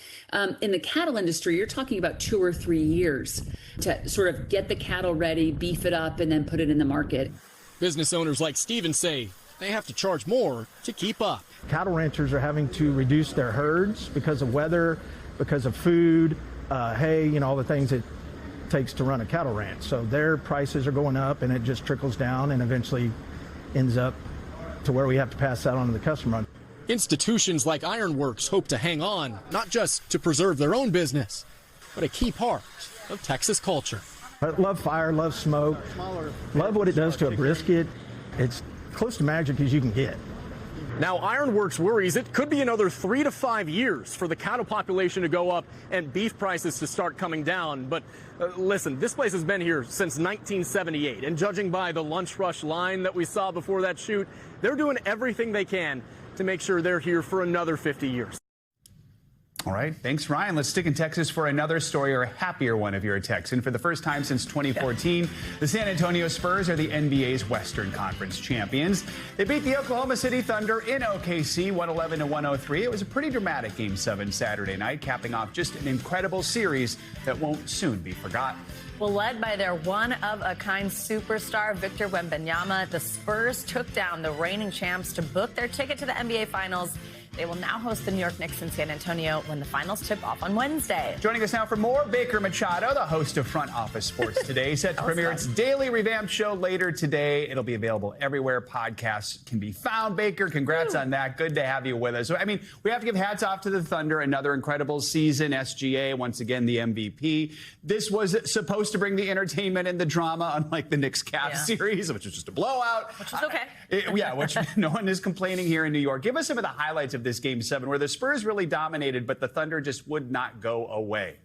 In the cattle industry, you're talking about 2 or 3 years to sort of get the cattle ready, beef it up, and then put it in the market.
Business owners like Steven say they have to charge more to keep up.
Cattle ranchers are having to reduce their herds because of weather, because of food, hay, all the things it takes to run a cattle ranch. So their prices are going up, and it just trickles down and eventually ends up to where we have to pass that on to the customer.
Institutions like Ironworks hope to hang on, not just to preserve their own business, but a key part of Texas culture.
I love fire, love smoke, love what it does to a brisket. It's close to magic as you can get.
Now, Ironworks worries it could be another 3 to 5 years for the cattle population to go up and beef prices to start coming down. But listen, this place has been here since 1978, and judging by the lunch rush line that we saw before that shoot, they're doing everything they can to make sure they're here for another 50 years.
All right. Thanks, Ryan. Let's stick in Texas for another story, or a happier one if you're a Texan. For the first time since 2014, the San Antonio Spurs are the NBA's Western Conference champions. They beat the Oklahoma City Thunder in OKC 111-103. It was a pretty dramatic Game 7 Saturday night, capping off just an incredible series that won't soon be forgotten.
Well, led by their one-of-a-kind superstar, Victor Wembanyama, the Spurs took down the reigning champs to book their ticket to the NBA Finals. They will now host the New York Knicks in San Antonio when the finals tip off on Wednesday.
Joining us now for more, Baker Machado, the host of Front Office Sports Today, set to premiere its daily revamped show later today. It'll be available everywhere podcasts can be found. Baker, congrats on that. Good to have you with us. So, I mean, we have to give hats off to the Thunder. Another incredible season. SGA, once again, the MVP. This was supposed to bring the entertainment and the drama, unlike the Knicks-Cavs series, which was just a blowout.
Which is okay.
Which no one is complaining here in New York. Give us some of the highlights of this Game 7, where the Spurs really dominated, but the Thunder just would not go away.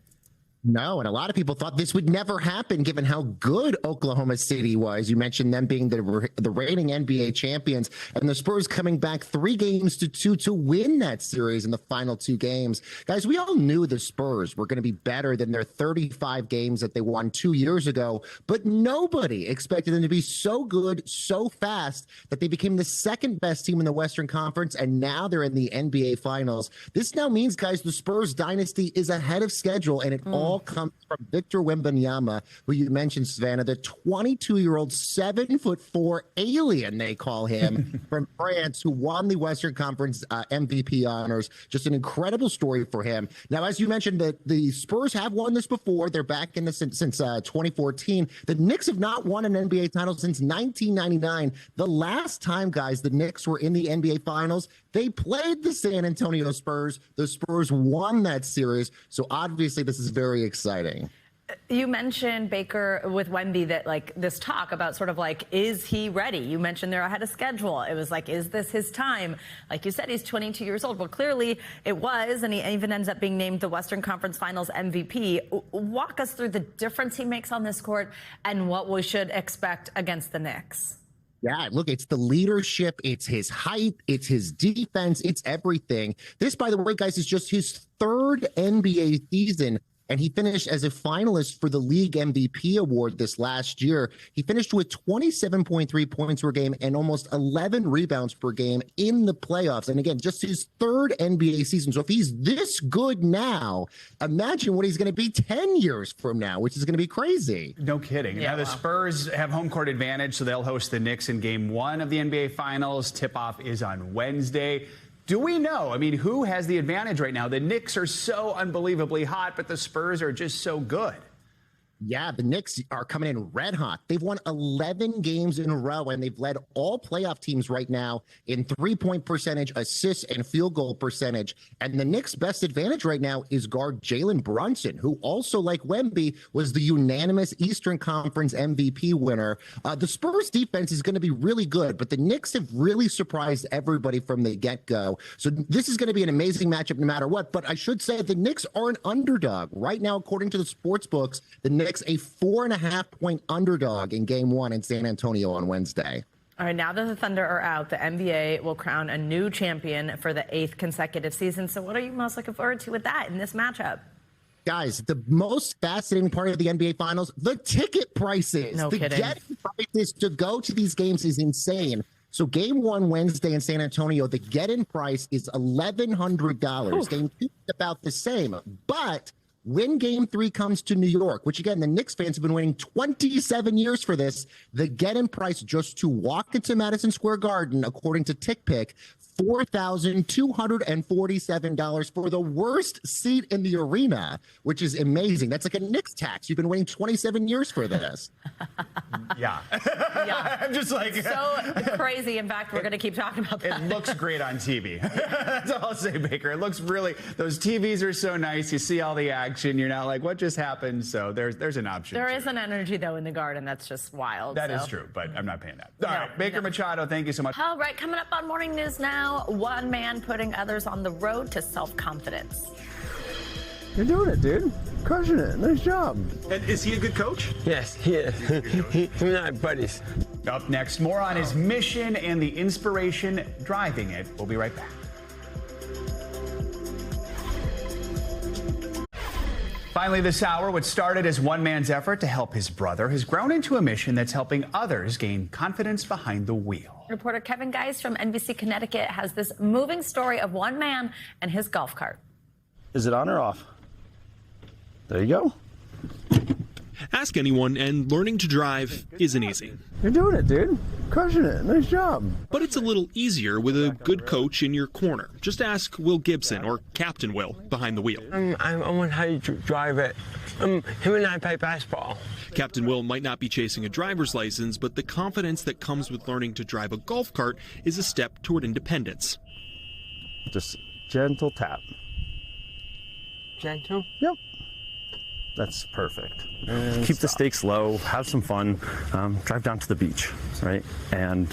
No, and a lot of people thought this would never happen given how good Oklahoma City was. You mentioned them being the reigning NBA champions, and the Spurs coming back 3-2 to win that series in the final 2 games. Guys, we all knew the Spurs were going to be better than their 35 games that they won 2 years ago, but nobody expected them to be so good so fast that they became the second best team in the Western Conference, and now they're in the NBA Finals. This now means, guys, the Spurs dynasty is ahead of schedule, and it all comes from Victor Wembanyama, who you mentioned, Savannah, the 22-year-old 7'4" alien, they call him, from France, who won the Western Conference MVP honors. Just an incredible story for him. Now, as you mentioned, the Spurs have won this before. They're back in this since 2014. The Knicks have not won an NBA title since 1999. The last time, guys, the Knicks were in the NBA Finals, they played the San Antonio Spurs. The Spurs won that series. So obviously this is very exciting.
You mentioned, Baker, with Wemby, that like this talk about sort of like, is he ready? You mentioned they're ahead of schedule. It was like, is this his time? Like you said, he's 22 years old. Well, clearly it was, and he even ends up being named the Western Conference Finals MVP. Walk us through the difference he makes on this court and what we should expect against the Knicks.
Yeah, look, it's the leadership, it's his height, it's his defense, it's everything. This, by the way, guys, is just his 3rd NBA season, and he finished as a finalist for the league MVP award this last year. He finished with 27.3 points per game and almost 11 rebounds per game in the playoffs. And again, just his 3rd NBA season. So if he's this good now, imagine what he's going to be 10 years from now, which is going to be crazy.
No kidding.
Yeah,
now, the Spurs have home court advantage, so they'll host the Knicks in Game 1 of the NBA Finals. Tip-off is on Wednesday. Do we know? I mean, who has the advantage right now? The Knicks are so unbelievably hot, but the Spurs are just so good.
Yeah, the Knicks are coming in red hot. They've won 11 games in a row, and they've led all playoff teams right now in 3-point percentage, assists, and field goal percentage. And the Knicks' best advantage right now is guard Jalen Brunson, who also, like Wemby, was the unanimous Eastern Conference MVP winner. The Spurs' defense is going to be really good, but the Knicks have really surprised everybody from the get-go. So this is going to be an amazing matchup no matter what. But I should say the Knicks are an underdog. Right now, according to the sports books, the Knicks a 4.5-point underdog in Game 1 in San Antonio on Wednesday.
All right, now that the Thunder are out, the NBA will crown a new champion for the 8th consecutive season. So what are you most looking forward to with that in this matchup?
Guys, the most fascinating part of the NBA Finals, the ticket prices.
No kidding.
The getting prices to go to these games is insane. So Game 1 Wednesday in San Antonio, the get-in price is $1,100. Game 2 is about the same, but when Game 3 comes to New York, which again, the Knicks fans have been waiting 27 years for this, the get-in price just to walk into Madison Square Garden, according to TickPick, $4,247 for the worst seat in the arena, which is amazing. That's like a Knicks tax. You've been waiting 27 years for this.
Yeah.
Yeah.
I'm just like...
So crazy. In fact, we're going to keep talking about that.
It looks great on TV. That's all I'll say, Baker. It looks really... Those TVs are so nice. You see all the action. You're not like, what just happened? So there's an option.
There is an energy, though, in the Garden that's just wild.
That is true, but I'm not paying that. All right, Baker Machado, thank you so much.
All right, coming up on Morning News Now, one man putting others on the road to self-confidence.
You're doing it, dude. Crushing it. Nice job.
And is he a good coach?
Yes, he is. Him and I are buddies.
Up next, more on his mission and the inspiration driving it. We'll be right back. Finally this hour, what started as one man's effort to help his brother has grown into a mission that's helping others gain confidence behind the wheel.
Reporter Kevin Geist from NBC Connecticut has this moving story of one man and his golf cart.
Is it on or off? There you go.
Ask anyone, and learning to drive isn't easy.
You're doing it, dude. Crushing it. Nice job.
But it's a little easier with a good coach in your corner. Just ask Will Gibson, or Captain Will, behind the wheel.
I want how you drive it. Him and I play basketball.
Captain Will might not be chasing a driver's license, but the confidence that comes with learning to drive a golf cart is a step toward independence.
Just gentle tap.
Gentle?
Yep. That's perfect. And keep the stakes low, have some fun, drive down to the beach, right? And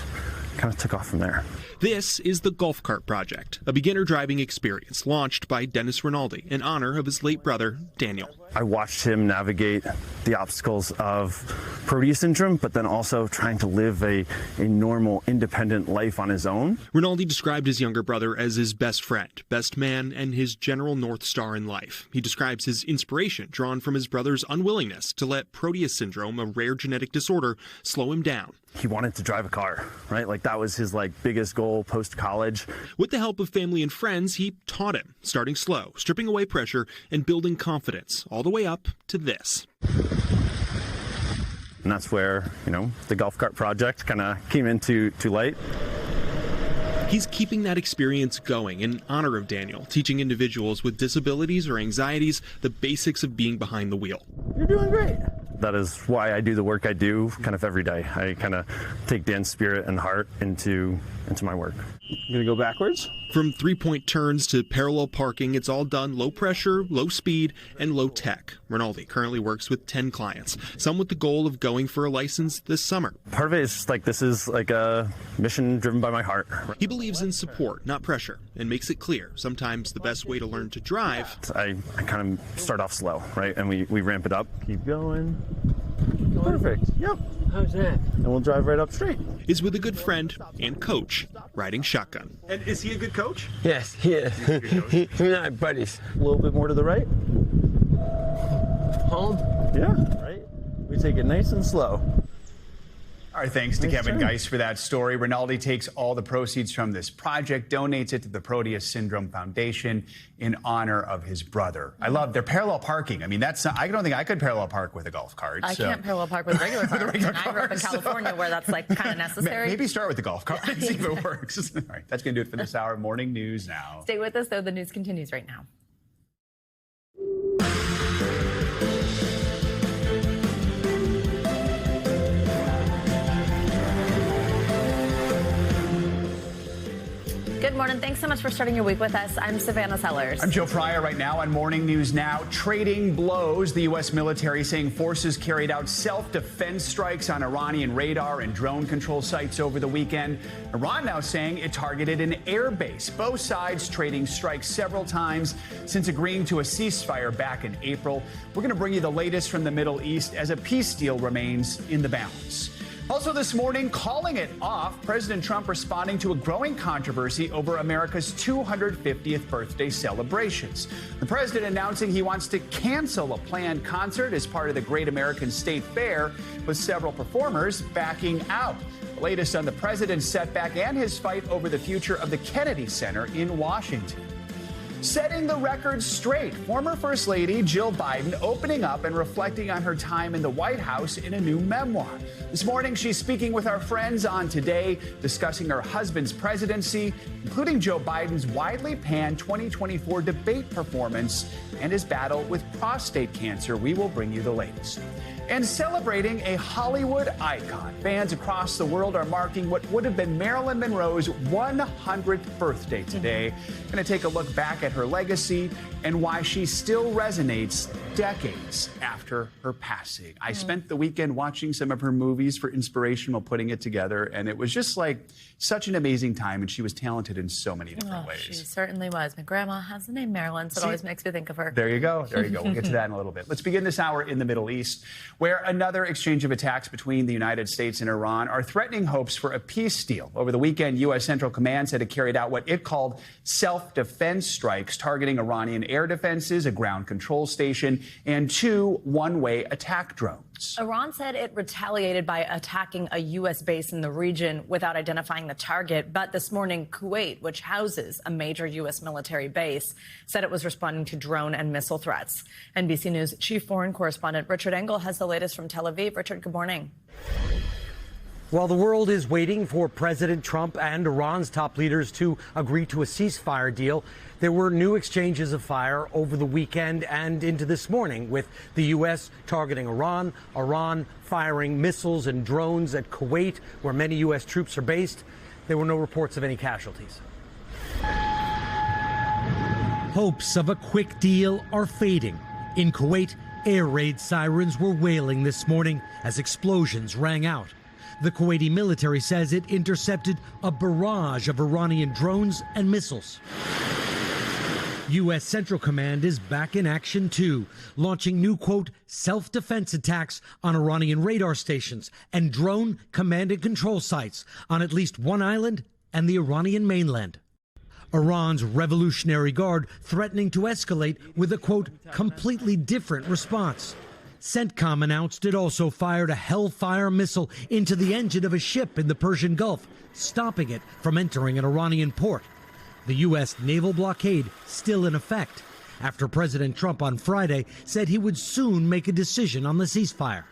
kind of took off from there.
This is the Golf Cart Project, a beginner driving experience launched by Dennis Rinaldi in honor of his late brother, Daniel.
I watched him navigate the obstacles of Proteus syndrome, but then also trying to live a normal, independent life on his own.
Rinaldi described his younger brother as his best friend, best man, and his general North Star in life. He describes his inspiration drawn from his brother's unwillingness to let Proteus syndrome, a rare genetic disorder, slow him down.
He wanted to drive a car, right? Like that was his biggest goal post-college.
With the help of family and friends, he taught him, starting slow, stripping away pressure, and building confidence, all the way up to this.
And that's where, the Golf Cart Project kind of came into light.
He's keeping that experience going in honor of Daniel, teaching individuals with disabilities or anxieties the basics of being behind the wheel.
You're doing great. That is why I do the work I do kind of every day. I kind of take Dan's spirit and heart into my work. You gonna go backwards?
From three-point turns to parallel parking, it's all done low pressure, low speed, and low tech. Rinaldi currently works with 10 clients, some with the goal of going for a license this summer.
Part of it is just this is a mission driven by my heart.
He believes in support, not pressure, and makes it clear sometimes the best way to learn to drive.
I kind of start off slow, right? And we ramp it up. Keep going. Perfect. Yep.
How's that?
And we'll drive right up straight.
Is with a good friend and coach riding shotgun.
And is he a good coach?
Yes, he is. Him and I buddies.
A little bit more to the right.
Home?
Yeah, right. We take it nice and slow.
All right, thanks to Kevin Geis for that story. Rinaldi takes all the proceeds from this project, donates it to the Proteus Syndrome Foundation in honor of his brother. I love their parallel parking. I mean, I don't think I could parallel park with a golf cart.
I can't parallel park with regular cars. I grew up in California where that's kind of necessary.
Maybe start with the golf cart and see if it works. All right, that's going to do it for this hour. Morning news now.
Stay with us, though. The news continues right now. Good morning. Thanks so much for starting your week with us. I'm Savannah Sellers.
I'm Joe Pryor. Right now on Morning News Now, trading blows. The U.S. military saying forces carried out self-defense strikes on Iranian radar and drone control sites over the weekend. Iran now saying it targeted an air base. Both sides trading strikes several times since agreeing to a ceasefire back in April. We're going to bring you the latest from the Middle East as a peace deal remains in the balance. Also this morning, calling it off, President Trump responding to a growing controversy over America's 250th birthday celebrations. The president announcing he wants to cancel a planned concert as part of the Great American State Fair, with several performers backing out. The latest on the president's setback and his fight over the future of the Kennedy Center in Washington. Setting the record straight, former First Lady Jill Biden opening up and reflecting on her time in the White House in a new memoir. This morning, she's speaking with our friends on Today, discussing her husband's presidency, including Joe Biden's widely panned 2024 debate performance and his battle with prostate cancer. We will bring you the latest. And celebrating a Hollywood icon, fans across the world are marking what would have been Marilyn Monroe's 100th birthday today. Going to take a look back at her legacy and why she still resonates decades after her passing. I spent the weekend watching some of her movies for inspiration while putting it together, and it was just such an amazing time, and she was talented in so many different ways.
She certainly was. My grandma has the name Marilyn, so it always makes me think of her.
There you go. There you go. We'll get to that in a little bit. Let's begin this hour in the Middle East, where another exchange of attacks between the United States and Iran are threatening hopes for a peace deal. Over the weekend, U.S. Central Command said it carried out what it called self-defense strikes targeting Iranian air defenses, a ground control station, and 2 one-way attack drones.
Iran said it retaliated by attacking a U.S. base in the region without identifying the target. But this morning, Kuwait, which houses a major U.S. military base, said it was responding to drone and missile threats. NBC News chief foreign correspondent Richard Engel has the latest from Tel Aviv. Richard, good morning.
While the world is waiting for President Trump and Iran's top leaders to agree to a ceasefire deal, there were new exchanges of fire over the weekend and into this morning, with the U.S. targeting Iran, Iran firing missiles and drones at Kuwait, where many U.S. troops are based. There were no reports of any casualties.
Hopes of a quick deal are fading. In Kuwait, air raid sirens were wailing this morning as explosions rang out. The Kuwaiti military says it intercepted a barrage of Iranian drones and missiles. U.S. Central Command is back in action too, launching new, quote, self-defense attacks on Iranian radar stations and drone command and control sites on at least one island and the Iranian mainland. Iran's Revolutionary Guard threatening to escalate with a, quote, completely different response. CENTCOM announced it also fired a Hellfire missile into the engine of a ship in the Persian Gulf, stopping it from entering an Iranian port. The U.S. naval blockade still in effect, after President Trump on Friday said he would soon make a decision on the ceasefire.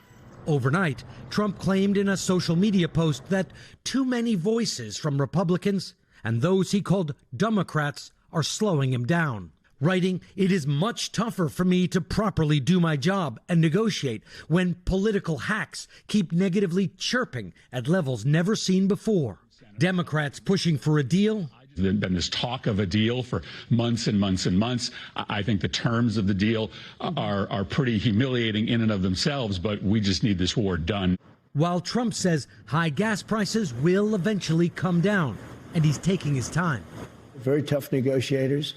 Overnight, Trump claimed in a social media post that too many voices from Republicans and those he called Democrats are slowing him down. Writing, "It is much tougher for me to properly do my job and negotiate when political hacks keep negatively chirping at levels never seen before." Democrats pushing for a deal.
There's been this talk of a deal for months and months and months. I think the terms of the deal are pretty humiliating in and of themselves, but we just need this war done.
While Trump says high gas prices will eventually come down, and he's taking his time.
Very tough negotiators.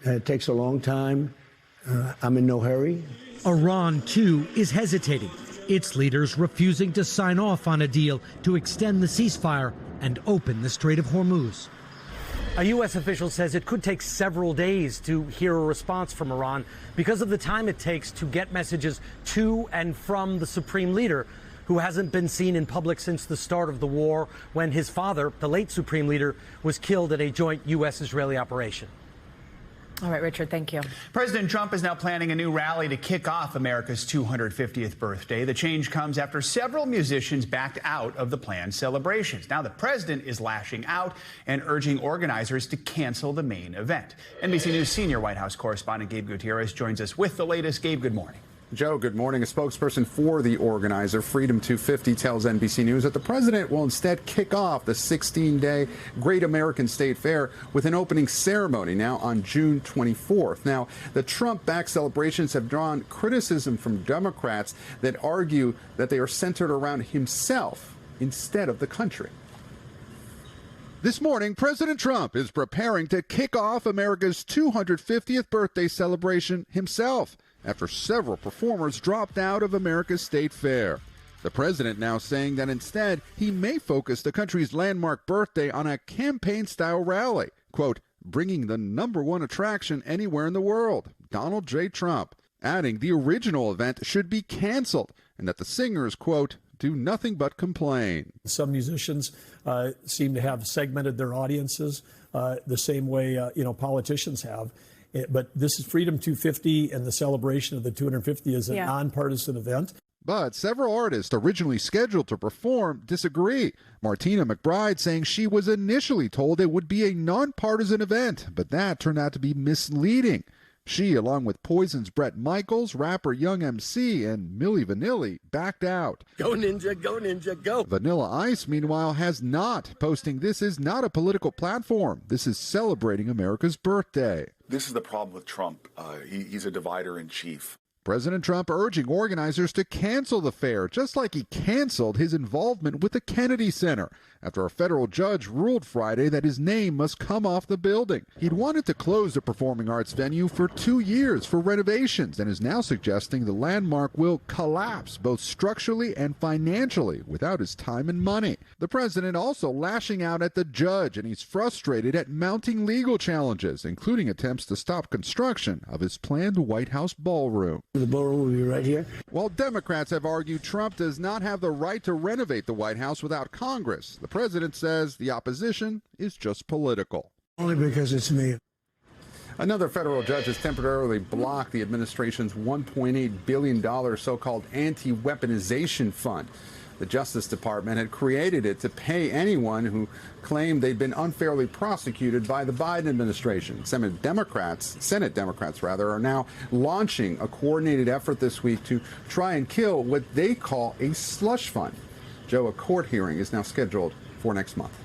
It takes a long time. I'm in no hurry.
Iran, too, is hesitating, its leaders refusing to sign off on a deal to extend the ceasefire and open the Strait of Hormuz.
A U.S. official says it could take several days to hear a response from Iran because of the time it takes to get messages to and from the supreme leader, who hasn't been seen in public since the start of the war, when his father, the late supreme leader, was killed at a joint U.S.-Israeli operation.
All right, Richard, thank you.
President Trump is now planning a new rally to kick off America's 250th birthday. The change comes after several musicians backed out of the planned celebrations. Now the president is lashing out and urging organizers to cancel the main event. NBC News senior White House correspondent Gabe Gutierrez joins us with the latest. Gabe, good morning.
Joe, good morning. A spokesperson for the organizer, Freedom 250, tells NBC News that the president will instead kick off the 16-day Great American State Fair with an opening ceremony now on June 24th. Now, the Trump-backed celebrations have drawn criticism from Democrats that argue that they are centered around himself instead of the country.
This morning, President Trump is preparing to kick off America's 250th birthday celebration himself, after several performers dropped out of America's State Fair. The president now saying that instead he may focus the country's landmark birthday on a campaign-style rally, quote, bringing the #1 attraction anywhere in the world, Donald J. Trump, adding the original event should be canceled and that the singers, quote, do nothing but complain.
Some musicians seem to have segmented their audiences the same way politicians have. But this is Freedom 250, and the celebration of the 250 is a nonpartisan event.
But several artists originally scheduled to perform disagree. Martina McBride saying she was initially told it would be a nonpartisan event, but that turned out to be misleading. She, along with Poison's Bret Michaels, rapper Young MC, and Milli Vanilli, backed out.
Go Ninja, go Ninja, go!
Vanilla Ice, meanwhile, has not, posting this is not a political platform. This is celebrating America's birthday.
This is the problem with Trump. He's a divider in chief.
President Trump urging organizers to cancel the fair, just like he canceled his involvement with the Kennedy Center after a federal judge ruled Friday that his name must come off the building. He'd wanted to close the performing arts venue for 2 years for renovations and is now suggesting the landmark will collapse both structurally and financially without his time and money. The president also lashing out at the judge, and he's frustrated at mounting legal challenges, including attempts to stop construction of his planned White House ballroom.
The ballroom will be right here.
While Democrats have argued Trump does not have the right to renovate the White House without Congress, the president says the opposition is just political.
Only because it's me.
Another federal judge has temporarily blocked the administration's $1.8 billion so-called anti-weaponization fund. The Justice Department had created it to pay anyone who claimed they'd been unfairly prosecuted by the Biden administration. Senate Democrats are now launching a coordinated effort this week to try and kill what they call a slush fund. Joe, a court hearing is now scheduled for next month.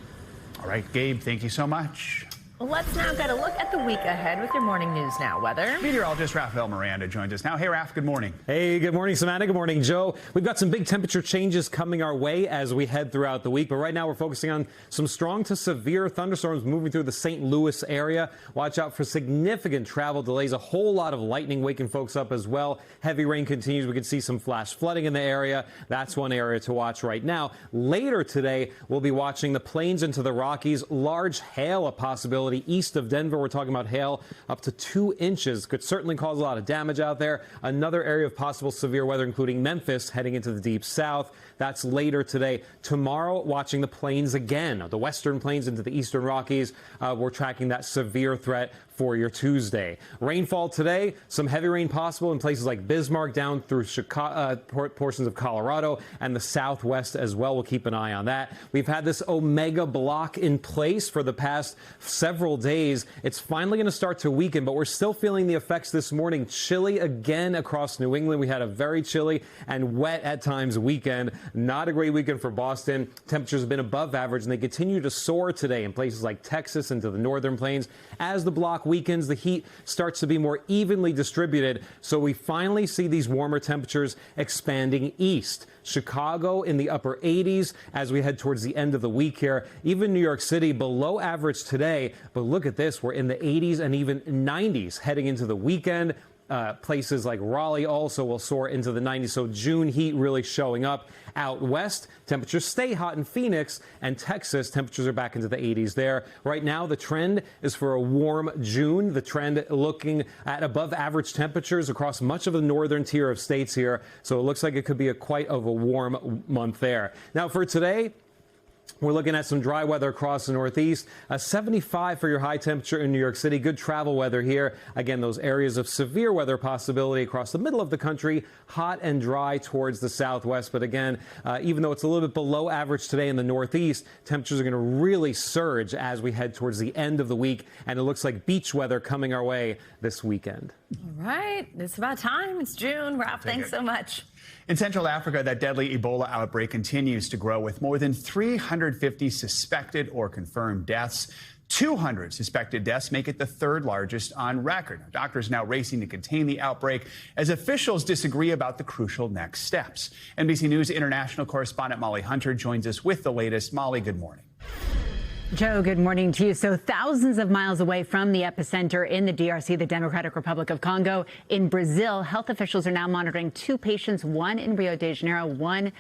All right, Gabe, thank you so much.
Let's now get a look at the week ahead with your morning news now. Weather.
Meteorologist Rafael Miranda joins us now. Hey, Raf, good morning.
Hey, good morning, Samantha. Good morning, Joe. We've got some big temperature changes coming our way as we head throughout the week. But right now we're focusing on some strong to severe thunderstorms moving through the St. Louis area. Watch out for significant travel delays. A whole lot of lightning waking folks up as well. Heavy rain continues. We can see some flash flooding in the area. That's one area to watch right now. Later today, we'll be watching the plains into the Rockies. Large hail a possibility east of Denver. We're talking about hail up to 2 inches. Could certainly cause a lot of damage out there. Another area of possible severe weather, including Memphis, heading into the deep south. That's later today. Tomorrow, watching the plains again, the western plains into the eastern Rockies. We're tracking that severe threat for your Tuesday. Rainfall today, some heavy rain possible in places like Bismarck down through Chicago, portions of Colorado and the southwest as well. We'll keep an eye on that. We've had this Omega block in place for the past several days. It's finally going to start to weaken, but we're still feeling the effects this morning. Chilly again across New England. We had a very chilly and wet at times weekend. Not a great weekend for Boston. Temperatures have been above average and they continue to soar today in places like Texas into the northern plains. As the block weakens, the heat starts to be more evenly distributed, so we finally see these warmer temperatures expanding east. Chicago in the upper 80s as we head towards the end of the week here. Even New York City below average today, but look at this, we're in the 80s and even 90s heading into the weekend. Places like Raleigh also will soar into the 90s, so June heat really showing up. Out west, temperatures stay hot in Phoenix, and Texas, temperatures are back into the 80s there. Right now, the trend is for a warm June. The trend looking at above average temperatures across much of the northern tier of states here, so it looks like it could be quite of a warm month there. Now for today, we're looking at some dry weather across the Northeast. 75 for your high temperature in New York City. Good travel weather here. Again, those areas of severe weather possibility across the middle of the country. Hot and dry towards the southwest. But again, even though it's a little bit below average today in the Northeast, temperatures are going to really surge as we head towards the end of the week. And it looks like beach weather coming our way this weekend.
All right. It's about time. It's June. Ralph, thanks so much.
In Central Africa, that deadly Ebola outbreak continues to grow with more than 350 suspected or confirmed deaths. 200 suspected deaths make it the third largest on record. Doctors now racing to contain the outbreak as officials disagree about the crucial next steps. NBC News international correspondent Molly Hunter joins us with the latest. Molly, good morning.
Joe, good morning to you. So thousands of miles away from the epicenter in the DRC, the Democratic Republic of Congo, in Brazil, health officials are now monitoring 2 patients, one in Rio de Janeiro, one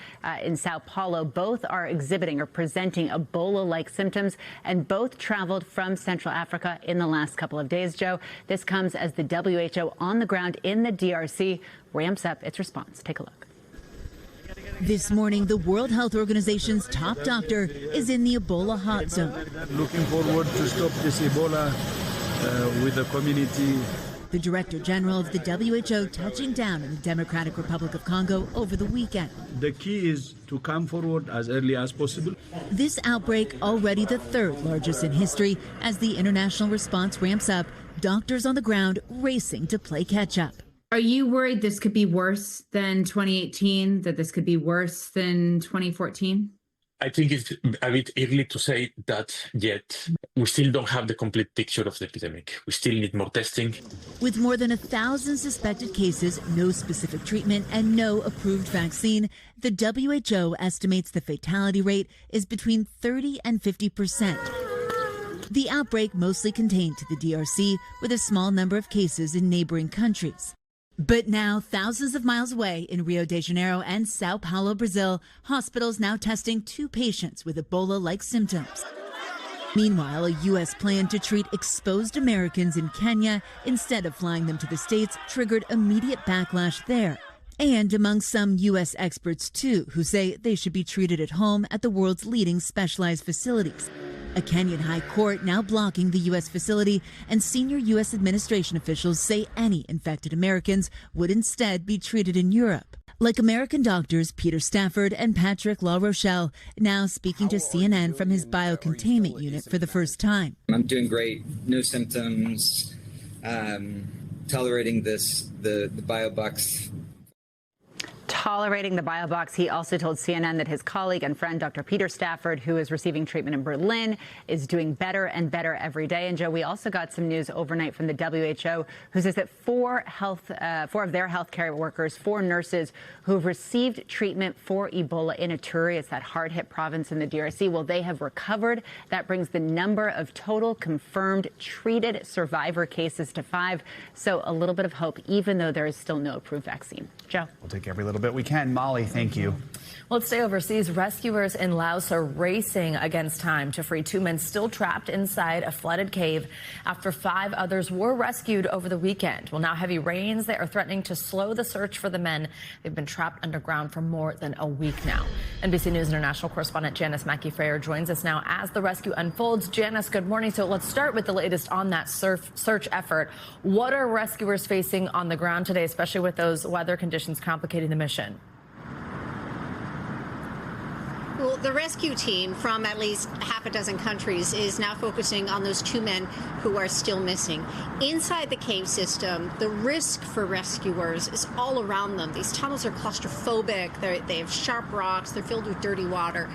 in Sao Paulo. Both are exhibiting or presenting Ebola-like symptoms, and both traveled from Central Africa in the last couple of days, Joe. This comes as the WHO on the ground in the DRC ramps up its response. Take a look.
This morning, the World Health Organization's top doctor is in the Ebola hot zone.
Looking forward to stop this Ebola with the community.
The Director General of the WHO touching down in the Democratic Republic of Congo over the weekend.
The key is to come forward as early as possible.
This outbreak already the third largest in history. As the international response ramps up, doctors on the ground racing to play catch up.
Are you worried this could be worse than 2018, that this could be worse than 2014?
I think it's a bit early to say that yet. We still don't have the complete picture of the epidemic. We still need more testing.
With more than 1,000 suspected cases, no specific treatment, and no approved vaccine, the WHO estimates the fatality rate is between 30 and 50%. The outbreak mostly contained to the DRC, with a small number of cases in neighboring countries. But now, thousands of miles away in Rio de Janeiro and Sao Paulo, Brazil, hospitals now testing 2 patients with Ebola-like symptoms. Meanwhile, a U.S. plan to treat exposed Americans in Kenya instead of flying them to the States triggered immediate backlash there. And among some U.S. experts, too, who say they should be treated at home at the world's leading specialized facilities. A Kenyan high court now blocking the U.S. facility, and senior U.S. administration officials say any infected Americans would instead be treated in Europe. Like American doctors Peter Stafford and Patrick LaRochelle, now speaking to CNN from his biocontainment unit for the first time.
I'm doing great, no symptoms, tolerating the BioBox.
Tolerating the BioBox. He also told CNN that his colleague and friend, Dr. Peter Stafford, who is receiving treatment in Berlin, is doing better and better every day. And Joe, we also got some news overnight from the WHO, who says that four of their healthcare workers, 4 nurses who have received treatment for Ebola in Ituri, it's that hard-hit province in the DRC, well, they have recovered. That brings the number of total confirmed treated survivor cases to 5. So a little bit of hope, even though there is still no approved vaccine. Joe.
We'll take every little bit we can. Molly, thank you.
Well, let's stay overseas. Rescuers in Laos are racing against time to free 2 men still trapped inside a flooded cave after 5 others were rescued over the weekend. Well, now heavy rains, they are threatening to slow the search for the men. They've been trapped underground for more than a week now. NBC News international correspondent Janice Mackey-Frayer joins us now as the rescue unfolds. Janice, good morning. So let's start with the latest on that search effort. What are rescuers facing on the ground today, especially with those weather conditions complicating the mission?
Well, the rescue team from at least half a dozen countries is now focusing on those 2 men who are still missing. Inside the cave system, the risk for rescuers is all around them. These tunnels are claustrophobic. They have sharp rocks. They're filled with dirty water.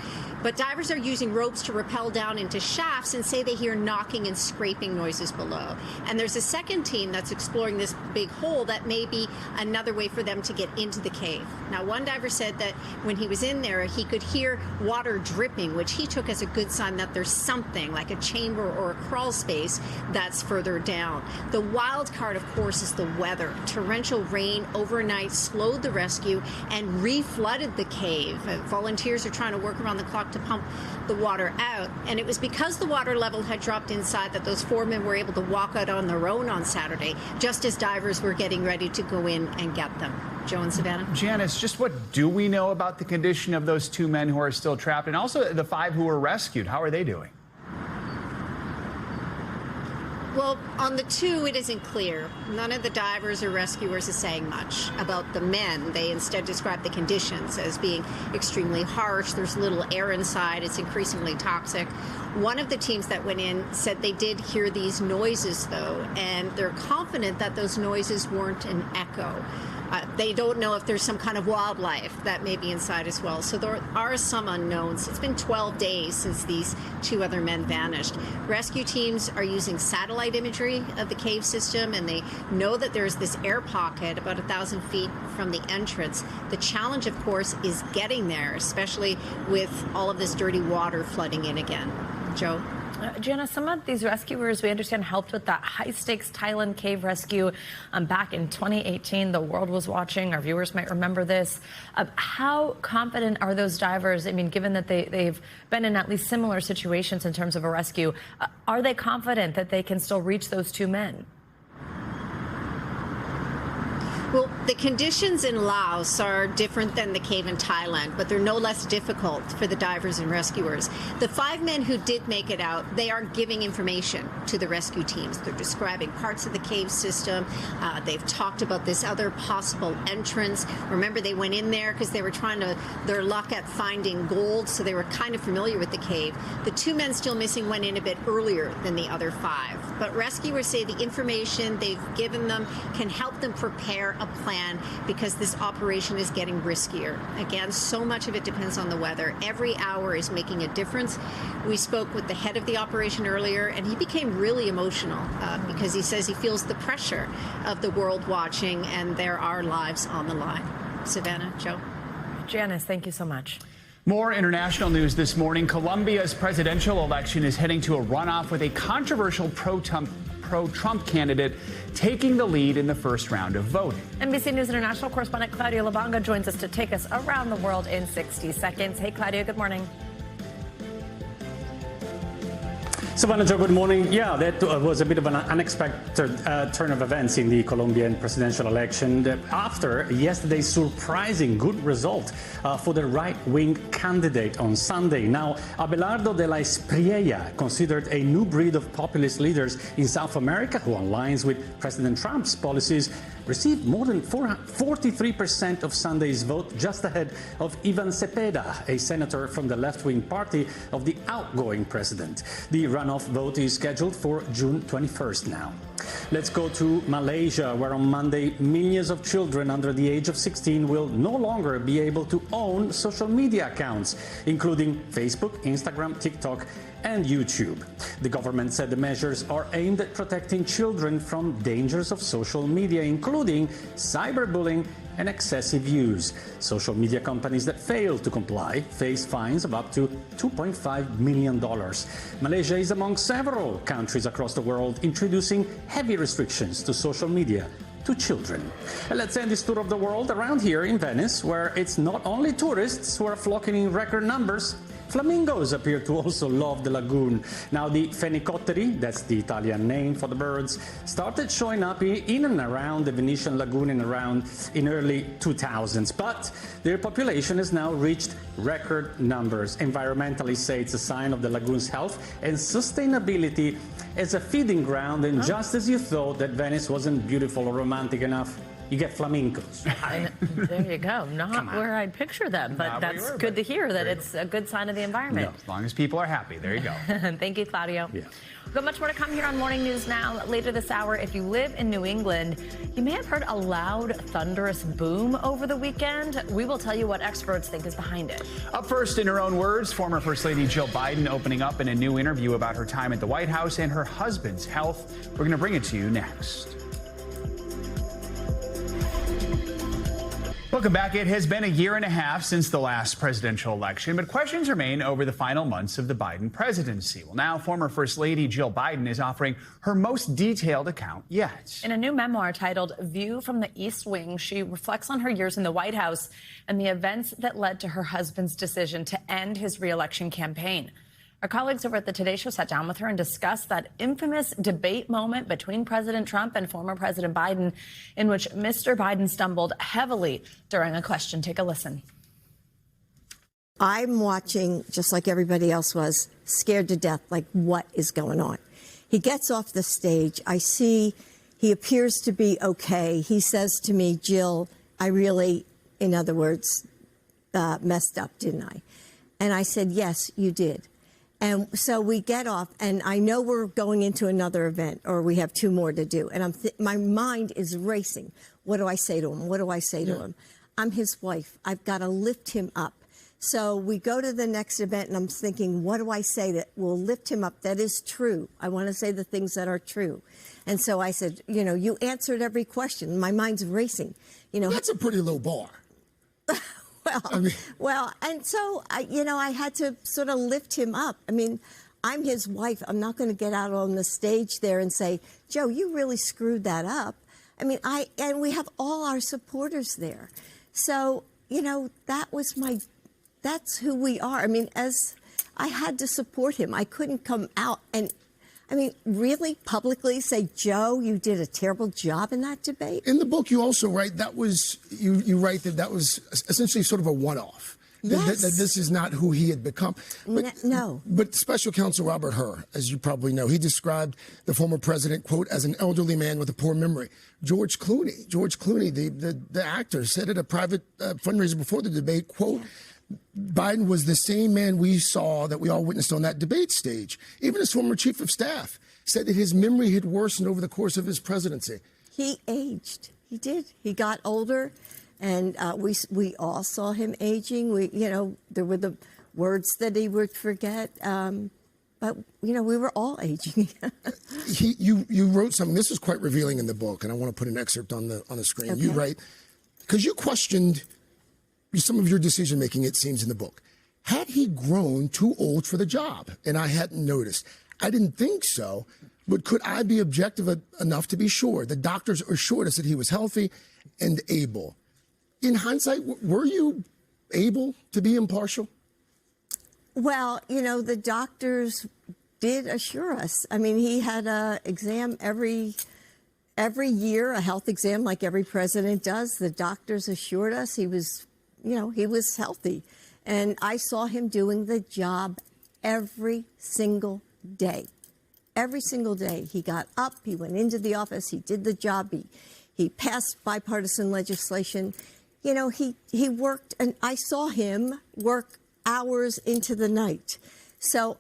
But divers are using ropes to rappel down into shafts and say they hear knocking and scraping noises below. And there's a second team that's exploring this big hole that may be another way for them to get into the cave. Now, one diver said that when he was in there, he could hear water dripping, which he took as a good sign that there's something like a chamber or a crawl space that's further down. The wild card, of course, is the weather. Torrential rain overnight slowed the rescue and reflooded the cave. Volunteers are trying to work around the clock to pump the water out. And it was because the water level had dropped inside that those 4 men were able to walk out on their own on Saturday, just as divers were getting ready to go in and get them. Joe and Savannah.
Janice, just what do we know about the condition of those 2 men who are still trapped, and also the 5 who were rescued? How are they doing?
Well, on the 2, it isn't clear. None of the divers or rescuers is saying much about the men. They instead describe the conditions as being extremely harsh. There's little air inside. It's increasingly toxic. One of the teams that went in said they did hear these noises, though, and they're confident that those noises weren't an echo. They don't know if there's some kind of wildlife that may be inside as well. So there are some unknowns. It's been 12 days since these 2 other men vanished. Rescue teams are using satellite imagery of the cave system, and they know that there's this air pocket about 1,000 feet from the entrance. The challenge, of course, is getting there, especially with all of this dirty water flooding in again. Joe?
Janice, some of these rescuers, we understand, helped with that high-stakes Thailand cave rescue back in 2018. The world was watching. Our viewers might remember this. How confident are those divers? I mean, given that they've been in at least similar situations in terms of a rescue, are they confident that they can still reach those 2 men?
Well, the conditions in Laos are different than the cave in Thailand, but they're no less difficult for the divers and rescuers. The 5 men who did make it out, they are giving information to the rescue teams. They're describing parts of the cave system. They've talked about this other possible entrance. Remember, they went in there because they were trying their luck at finding gold, so they were kind of familiar with the cave. The 2 men still missing went in a bit earlier than the other 5. But rescuers say the information they've given them can help them prepare a plan because this operation is getting riskier. Again, so much of it depends on the weather. Every hour is making a difference. We spoke with the head of the operation earlier, and he became really emotional because he says he feels the pressure of the world watching, and there are lives on the line. Savannah, Joe.
Janice, thank you so much.
More international news this morning. Colombia's presidential election is heading to a runoff with a controversial pro-Trump candidate taking the lead in the first round of voting.
NBC News international correspondent Claudia Labanga joins us to take us around the world in 60 seconds. Hey, Claudia, good morning.
Savannah, Joe, good morning. Yeah, that was a bit of an unexpected turn of events in the Colombian presidential election after yesterday's surprising good result for the right-wing candidate on Sunday. Now, Abelardo de la Espriella, considered a new breed of populist leaders in South America who aligns with President Trump's policies, received more than 43% of Sunday's vote, just ahead of Ivan Cepeda, a senator from the left-wing party of the outgoing president. The runoff vote is scheduled for June 21st now. Let's go to Malaysia, where on Monday, millions of children under the age of 16 will no longer be able to own social media accounts, including Facebook, Instagram, TikTok, and YouTube. The government said the measures are aimed at protecting children from dangers of social media, including cyberbullying and excessive use. Social media companies that fail to comply face fines of up to $2.5 million. Malaysia is among several countries across the world introducing heavy restrictions to social media to children. And let's end this tour of the world around here in Venice, where it's not only tourists who are flocking in record numbers. Flamingos appear to also love the lagoon. Now, the fenicotteri, that's the Italian name for the birds, started showing up in and around the Venetian lagoon in early 2000s. But their population has now reached record numbers. Environmentalists say it's a sign of the lagoon's health and sustainability as a feeding ground. And just as you thought that Venice wasn't beautiful or romantic enough, you get flamingos.
There you go. Not where I'd picture them, but that's good to hear that it's a good sign of the environment.
No, as long as people are happy. There you go.
Thank you, Claudio. Yeah. We've got much more to come here on Morning News Now. Later this hour, if you live in New England, you may have heard a loud, thunderous boom over the weekend. We will tell you what experts think is behind it.
Up first, in her own words, former First Lady Jill Biden opening up in a new interview about her time at the White House and her husband's health. We're going to bring it to you next. Welcome back. It has been a year and a half since the last presidential election, but questions remain over the final months of the Biden presidency. Well, now former First Lady Jill Biden is offering her most detailed account yet.
In a new memoir titled View from the East Wing, she reflects on her years in the White House and the events that led to her husband's decision to end his re-election campaign. Our colleagues over at the Today Show sat down with her and discussed that infamous debate moment between President Trump and former President Biden, in which Mr. Biden stumbled heavily during a question. Take a listen.
I'm watching, just like everybody else was, scared to death, like what is going on? He gets off the stage. I see he appears to be okay. He says to me, Jill, I really, in other words, messed up, didn't I? And I said, yes, you did. And so we get off, and I know we're going into another event, or we have two more to do. And my mind is racing. What do I say to him? What do I say to him? I'm his wife. I've got to lift him up. So we go to the next event, and I'm thinking, what do I say that will lift him up? That is true. I want to say the things that are true. And so I said, you know, you answered every question. My mind's racing. You know,
that's a pretty low bar.
Well, and so, I had to sort of lift him up. I mean, I'm his wife. I'm not going to get out on the stage there and say, Joe, you really screwed that up. I mean, and we have all our supporters there. So, that's who we are. I mean, as I had to support him, I couldn't come out and really publicly say, Joe, you did a terrible job in that debate?
In the book, you also write that was, you write that was essentially sort of a one-off.
Yes.
That this is not who he had become. But,
no.
But Special Counsel Robert Hur, as you probably know, he described the former president, quote, as an elderly man with a poor memory. George Clooney, the actor, said at a private fundraiser before the debate, quote, Biden was the same man we saw that we all witnessed on that debate stage. Even his former chief of staff said that his memory had worsened over the course of his presidency.
He aged. He did. He got older, and we all saw him aging. There were the words that he would forget, but we were all aging.
You wrote something. This is quite revealing in the book, and I want to put an excerpt on the screen. Okay. You write, because you questioned some of your decision-making, it seems, in the book. Had he grown too old for the job? And I hadn't noticed. I didn't think so, but could I be objective enough to be sure? The doctors assured us that he was healthy and able. In hindsight, were you able to be impartial?
Well, the doctors did assure us. I mean, he had a exam every year, a health exam like every president does. The doctors assured us he was, he was healthy. And I saw him doing the job every single day. Every single day. He got up, he went into the office, he did the job, he passed bipartisan legislation. He worked, and I saw him work hours into the night. So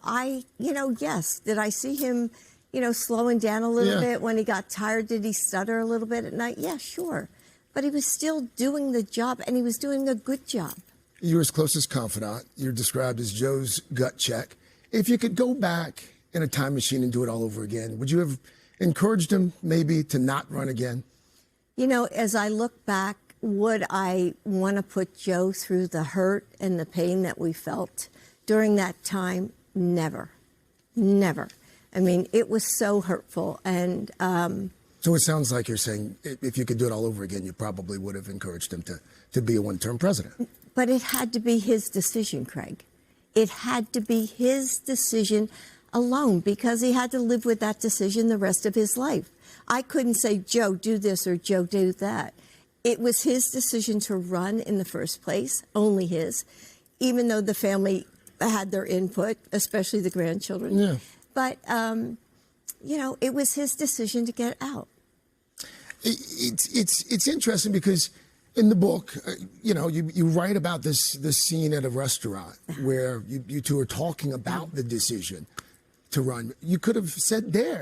yes, did I see him, slowing down a little bit when he got tired? Did he stutter a little bit at night? Yeah, sure. But he was still doing the job, and he was doing a good job.
You were his closest confidant. You're described as Joe's gut check. If you could go back in a time machine and do it all over again, would you have encouraged him maybe to not run again?
As I look back, would I want to put Joe through the hurt and the pain that we felt during that time? Never. Never. I mean, it was so hurtful. And
so it sounds like you're saying if you could do it all over again, you probably would have encouraged him to be a one-term president.
But it had to be his decision, Craig. It had to be his decision alone, because he had to live with that decision the rest of his life. I couldn't say, Joe, do this or Joe, do that. It was his decision to run in the first place, only his, even though the family had their input, especially the grandchildren. Yeah. But, it was his decision to get out.
It's interesting because in the book, you write about this scene at a restaurant where you two are talking about the decision to run. You could have said Joe,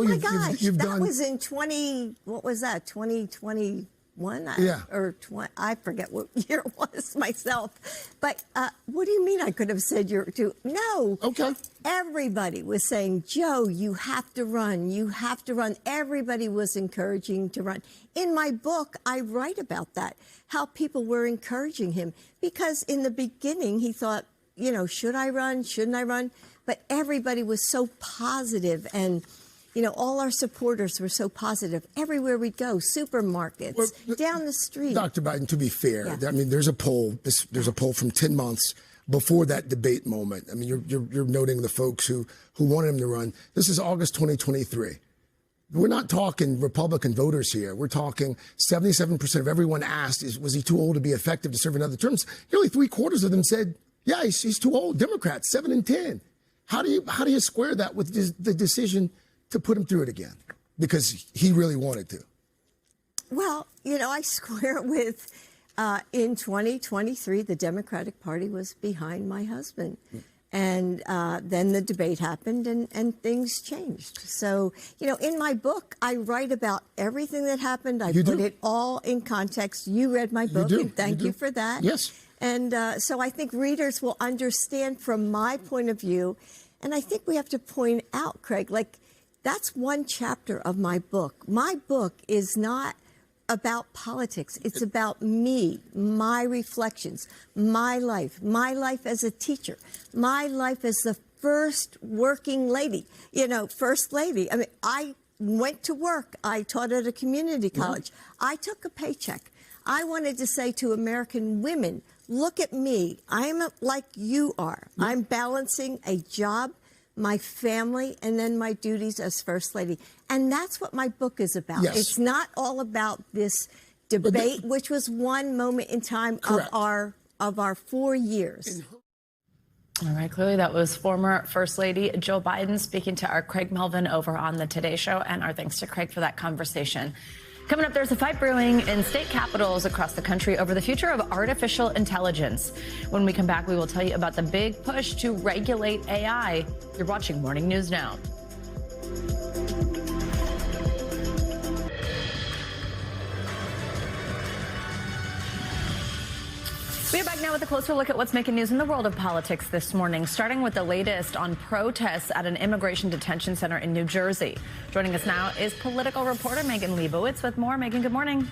you've done.
That was in 2021?
Yeah.
I forget what year it was myself. But what do you mean I could have said no.
Okay.
Everybody was saying, Joe, you have to run. You have to run. Everybody was encouraging to run. In my book, I write about that, how people were encouraging him. Because in the beginning, he thought, should I run? Shouldn't I run? But everybody was so positive, and all our supporters were so positive. Everywhere we'd go, supermarkets, down the street.
Dr. Biden, to be fair, I mean, there's a poll. There's a poll from 10 months before that debate moment. I mean, you're noting the folks who wanted him to run. This is August 2023. We're not talking Republican voters here. We're talking 77% of everyone asked, was he too old to be effective to serve another term? Nearly 3/4 of them said, yeah, he's too old. Democrats, 7 in 10. How do you square that with the decision to put him through it again? Because he really wanted to.
Well, I square it with in 2023, the Democratic Party was behind my husband. And then the debate happened and things changed. So, in my book, I write about everything that happened. I put it all in context. You read my book, and thank you for that.
Yes.
And so I think readers will understand from my point of view. And I think we have to point out, Craig, that's one chapter of my book. My book is not about politics. It's about me, my reflections, my life as a teacher, my life as the first working lady, first lady. I mean, I went to work. I taught at a community college. I took a paycheck. I wanted to say to American women, look at me. I'm like you are. I'm balancing a job, my family, and then my duties as First Lady. And that's what my book is about.
Yes.
It's not all about this debate, which was one moment in time of our 4 years.
All right, clearly that was former First Lady Joe Biden speaking to our Craig Melvin over on the Today Show, and our thanks to Craig for that conversation. Coming up, there's a fight brewing in state capitals across the country over the future of artificial intelligence. When we come back, we will tell you about the big push to regulate AI. You're watching Morning News Now. We are back now with a closer look at what's making news in the world of politics this morning, starting with the latest on protests at an immigration detention center in New Jersey. Joining us now is political reporter Megan Leibowitz with more. Megan, good morning.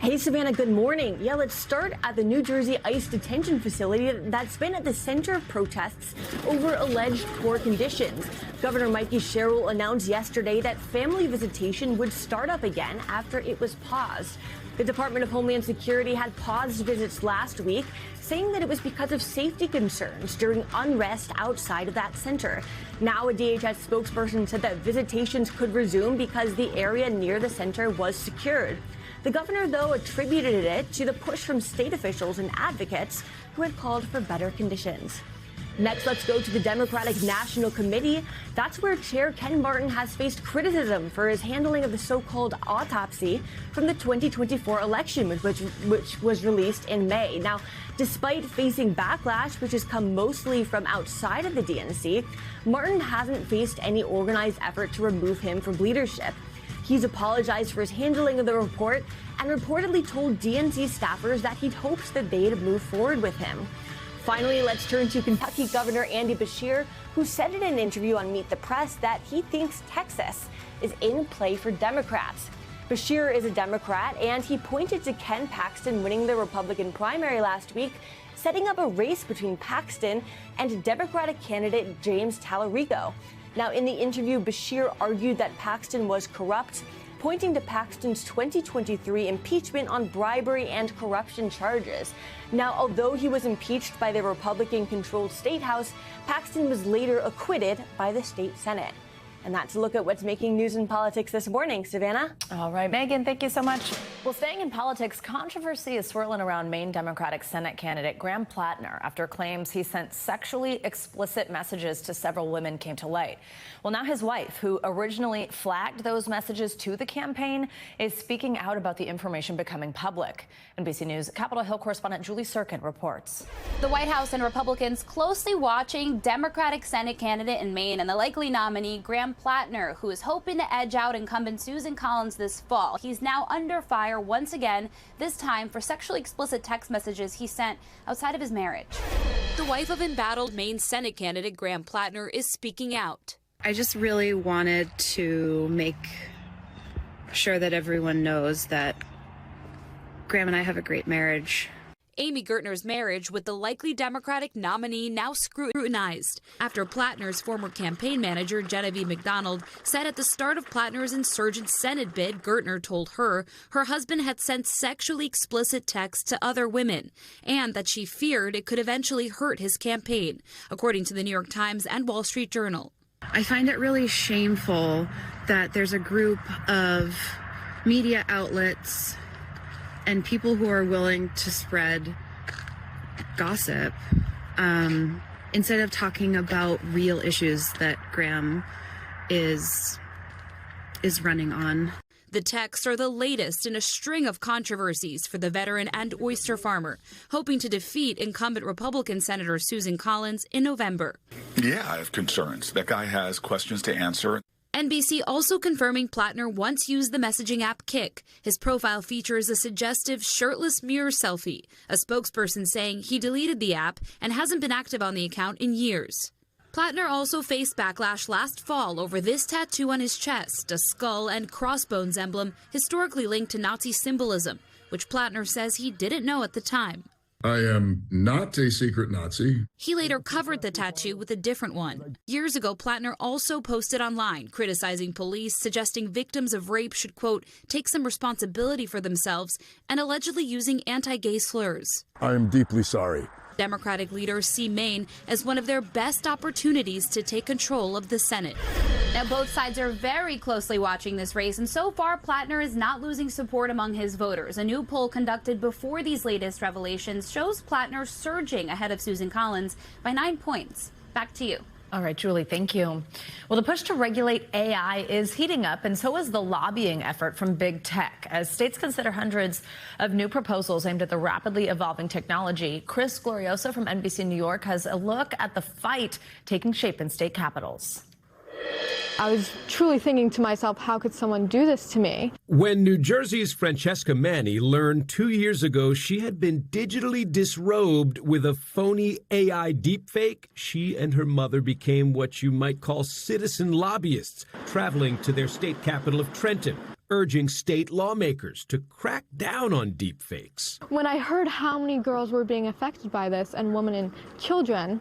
Hey, Savannah, good morning. Yeah, let's start at the New Jersey ICE detention facility that's been at the center of protests over alleged poor conditions. Governor Mike Pence announced yesterday that family visitation would start up again after it was paused. The Department of Homeland Security had paused visits last week, saying that it was because of safety concerns during unrest outside of that center. Now, a DHS spokesperson said that visitations could resume because the area near the center was secured. The governor, though, attributed it to the push from state officials and advocates who had called for better conditions. Next, let's go to the Democratic National Committee. That's where Chair Ken Martin has faced criticism for his handling of the so-called autopsy from the 2024 election, which was released in May. Now, despite facing backlash, which has come mostly from outside of the DNC, Martin hasn't faced any organized effort to remove him from leadership. He's apologized for his handling of the report and reportedly told DNC staffers that he hopes that they'd move forward with him. Finally, let's turn to Kentucky Governor Andy Beshear, who said in an interview on Meet the Press that he thinks Texas is in play for Democrats. Beshear is a Democrat, and he pointed to Ken Paxton winning the Republican primary last week, setting up a race between Paxton and Democratic candidate James Tallarico. Now, in the interview, Beshear argued that Paxton was corrupt, pointing to Paxton's 2023 impeachment on bribery and corruption charges. Now, although he was impeached by the Republican-controlled State House, Paxton was later acquitted by the state Senate. And that's a look at what's making news in politics this morning. Savannah?
All right, Megan, thank you so much. Well, staying in politics, controversy is swirling around Maine Democratic Senate candidate Graham Plattner after claims he sent sexually explicit messages to several women came to light. Well, now his wife, who originally flagged those messages to the campaign, is speaking out about the information becoming public. NBC News Capitol Hill correspondent Julie Serkin reports.
The White House and Republicans closely watching Democratic Senate candidate in Maine and the likely nominee Graham Plattner, who is hoping to edge out incumbent Susan Collins this fall. He's now under fire once again, this time for sexually explicit text messages he sent outside of his marriage.
The wife of embattled Maine Senate candidate Graham Plattner is speaking out.
I just really wanted to make sure that everyone knows that Graham and I have a great marriage.
Amy Gertner's marriage with the likely Democratic nominee now scrutinized after Plattner's former campaign manager, Genevieve McDonald, said at the start of Plattner's insurgent Senate bid, Gertner told her husband had sent sexually explicit texts to other women and that she feared it could eventually hurt his campaign, according to the New York Times and Wall Street Journal.
I find it really shameful that there's a group of media outlets and people who are willing to spread gossip instead of talking about real issues that Graham is running on.
The texts are the latest in a string of controversies for the veteran and oyster farmer, hoping to defeat incumbent Republican Senator Susan Collins in November.
Yeah, I have concerns. That guy has questions to answer.
NBC also confirming Plattner once used the messaging app Kik. His profile features a suggestive shirtless mirror selfie, a spokesperson saying he deleted the app and hasn't been active on the account in years. Plattner also faced backlash last fall over this tattoo on his chest, a skull and crossbones emblem historically linked to Nazi symbolism, which Plattner says he didn't know at the time.
I am not a secret Nazi.
He later covered the tattoo with a different one. Years ago, Plattner also posted online criticizing police, suggesting victims of rape should, quote, take some responsibility for themselves, and allegedly using anti-gay slurs.
I am deeply sorry.
Democratic leaders see Maine as one of their best opportunities to take control of the Senate.
Now, both sides are very closely watching this race, and so far, Plattner is not losing support among his voters. A new poll conducted before these latest revelations shows Plattner surging ahead of Susan Collins by 9 points. Back to you.
All right, Julie, thank you. Well, the push to regulate AI is heating up, and so is the lobbying effort from big tech. As states consider hundreds of new proposals aimed at the rapidly evolving technology, Chris Glorioso from NBC New York has a look at the fight taking shape in state capitals.
I was truly thinking to myself, how could someone do this to me?
When New Jersey's Francesca Manni learned 2 years ago she had been digitally disrobed with a phony AI deepfake, she and her mother became what you might call citizen lobbyists, traveling to their state capital of Trenton, urging state lawmakers to crack down on deepfakes.
When I heard how many girls were being affected by this, and women and children,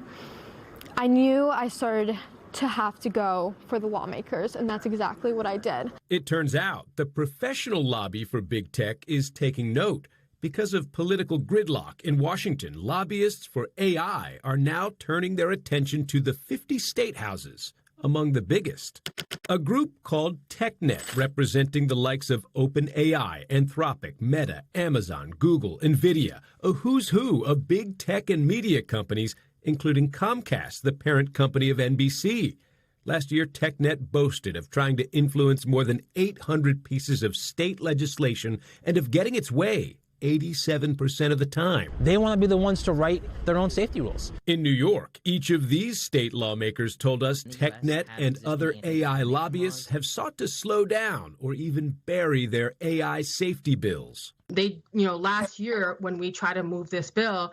I knew I started to have to go for the lawmakers, and that's exactly what I did.
It turns out the professional lobby for big tech is taking note. Because of political gridlock in Washington, lobbyists for AI are now turning their attention to the 50 state houses, among the biggest. A group called TechNet, representing the likes of OpenAI, Anthropic, Meta, Amazon, Google, NVIDIA, a who's who of big tech and media companies, including Comcast, the parent company of NBC. Last year, TechNet boasted of trying to influence more than 800 pieces of state legislation and of getting its way 87% of the time.
They want to be the ones to write their own safety rules.
In New York, each of these state lawmakers told us TechNet and other AI lobbyists have sought to slow down or even bury their AI safety bills.
They, last year when we tried to move this bill,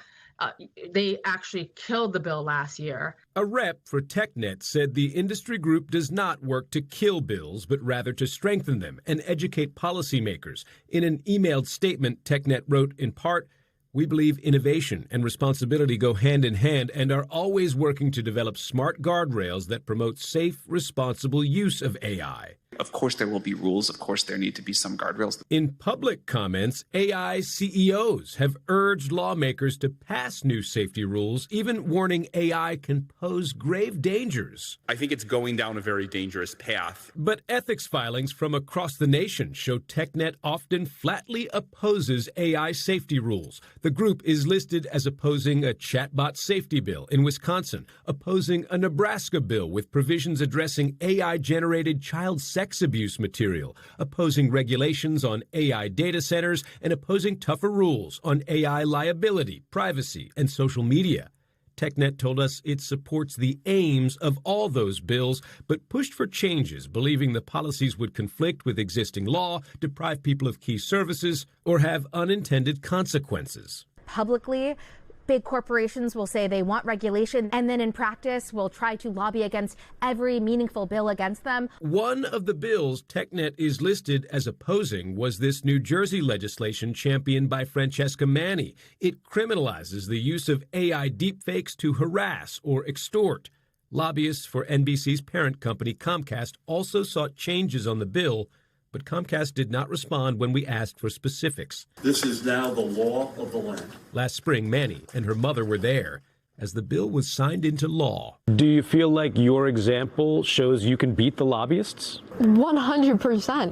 they actually killed the bill last year.
A rep for TechNet said the industry group does not work to kill bills, but rather to strengthen them and educate policymakers. In an emailed statement, TechNet wrote, in part, "We believe innovation and responsibility go hand in hand and are always working to develop smart guardrails that promote safe, responsible use of AI."
Of course, there will be rules. Of course, there need to be some guardrails.
In public comments, AI CEOs have urged lawmakers to pass new safety rules, even warning AI can pose grave dangers.
I think it's going down a very dangerous path.
But ethics filings from across the nation show TechNet often flatly opposes AI safety rules. The group is listed as opposing a chatbot safety bill in Wisconsin, opposing a Nebraska bill with provisions addressing AI-generated child sex abuse material, opposing regulations on AI data centers, and opposing tougher rules on AI liability, privacy, and social media. TechNet told us it supports the aims of all those bills, but pushed for changes, believing the policies would conflict with existing law, deprive people of key services, or have unintended consequences.
Publicly, big corporations will say they want regulation, and then in practice will try to lobby against every meaningful bill against them.
One of the bills TechNet is listed as opposing was this New Jersey legislation championed by Francesca Manni. It criminalizes the use of AI deepfakes to harass or extort. Lobbyists for NBC's parent company Comcast also sought changes on the bill, but Comcast did not respond when we asked for specifics.
This is now the law of the land.
Last spring, Manni and her mother were there as the bill was signed into law.
Do you feel like your example shows you can beat the lobbyists?
100%.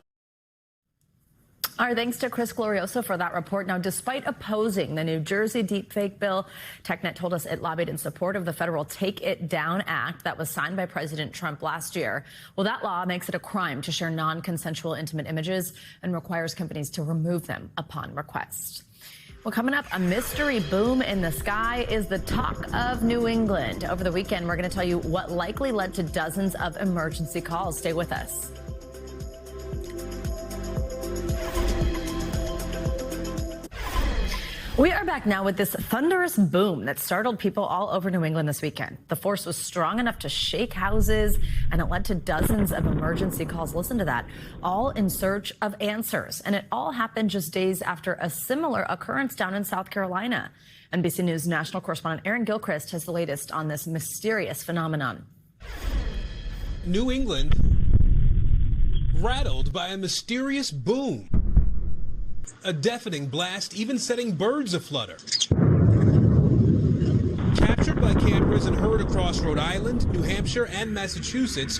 Our thanks to Chris Glorioso for that report. Now, despite opposing the New Jersey deepfake bill, TechNet told us it lobbied in support of the federal Take It Down Act that was signed by President Trump last year. Well, that law makes it a crime to share non-consensual intimate images and requires companies to remove them upon request. Well, coming up, a mystery boom in the sky is the talk of New England. Over the weekend, we're going to tell you what likely led to dozens of emergency calls. Stay with us. We are back now with this thunderous boom that startled people all over New England this weekend. The force was strong enough to shake houses, and it led to dozens of emergency calls. Listen to that, all in search of answers. And it all happened just days after a similar occurrence down in South Carolina. NBC News national correspondent Aaron Gilchrist has the latest on this mysterious phenomenon.
New England rattled by a mysterious boom. A deafening blast even setting birds aflutter. Captured by cameras and heard across Rhode Island, New Hampshire, and Massachusetts,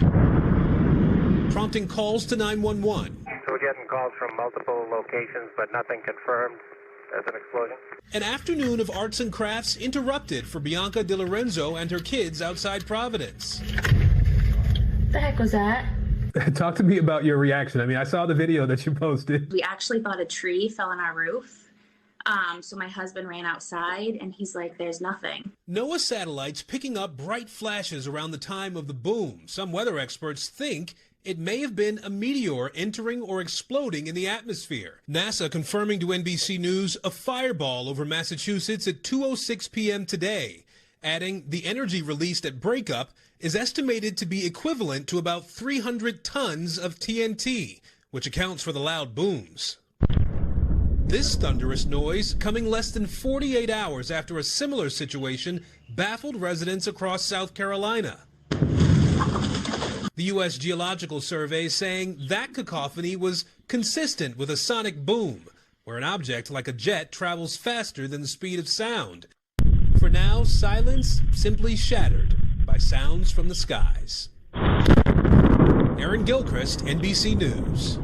prompting calls to 911.
So we're getting calls from multiple locations, but nothing confirmed as an explosion.
An afternoon of arts and crafts interrupted for Bianca DiLorenzo and her kids outside Providence.
What the heck was that?
Talk to me about your reaction. I mean, I saw the video that you posted.
We actually thought a tree fell on our roof. So my husband ran outside and he's like, there's nothing.
NOAA satellites picking up bright flashes around the time of the boom. Some weather experts think it may have been a meteor entering or exploding in the atmosphere. NASA confirming to NBC News a fireball over Massachusetts at 2:06 p.m. today, adding the energy released at breakup is estimated to be equivalent to about 300 tons of TNT, which accounts for the loud booms. This thunderous noise coming less than 48 hours after a similar situation baffled residents across South Carolina. The U.S. Geological Survey saying that cacophony was consistent with a sonic boom, where an object like a jet travels faster than the speed of sound. For now, silence simply shattered by sounds from the skies. Aaron Gilchrist, NBC News.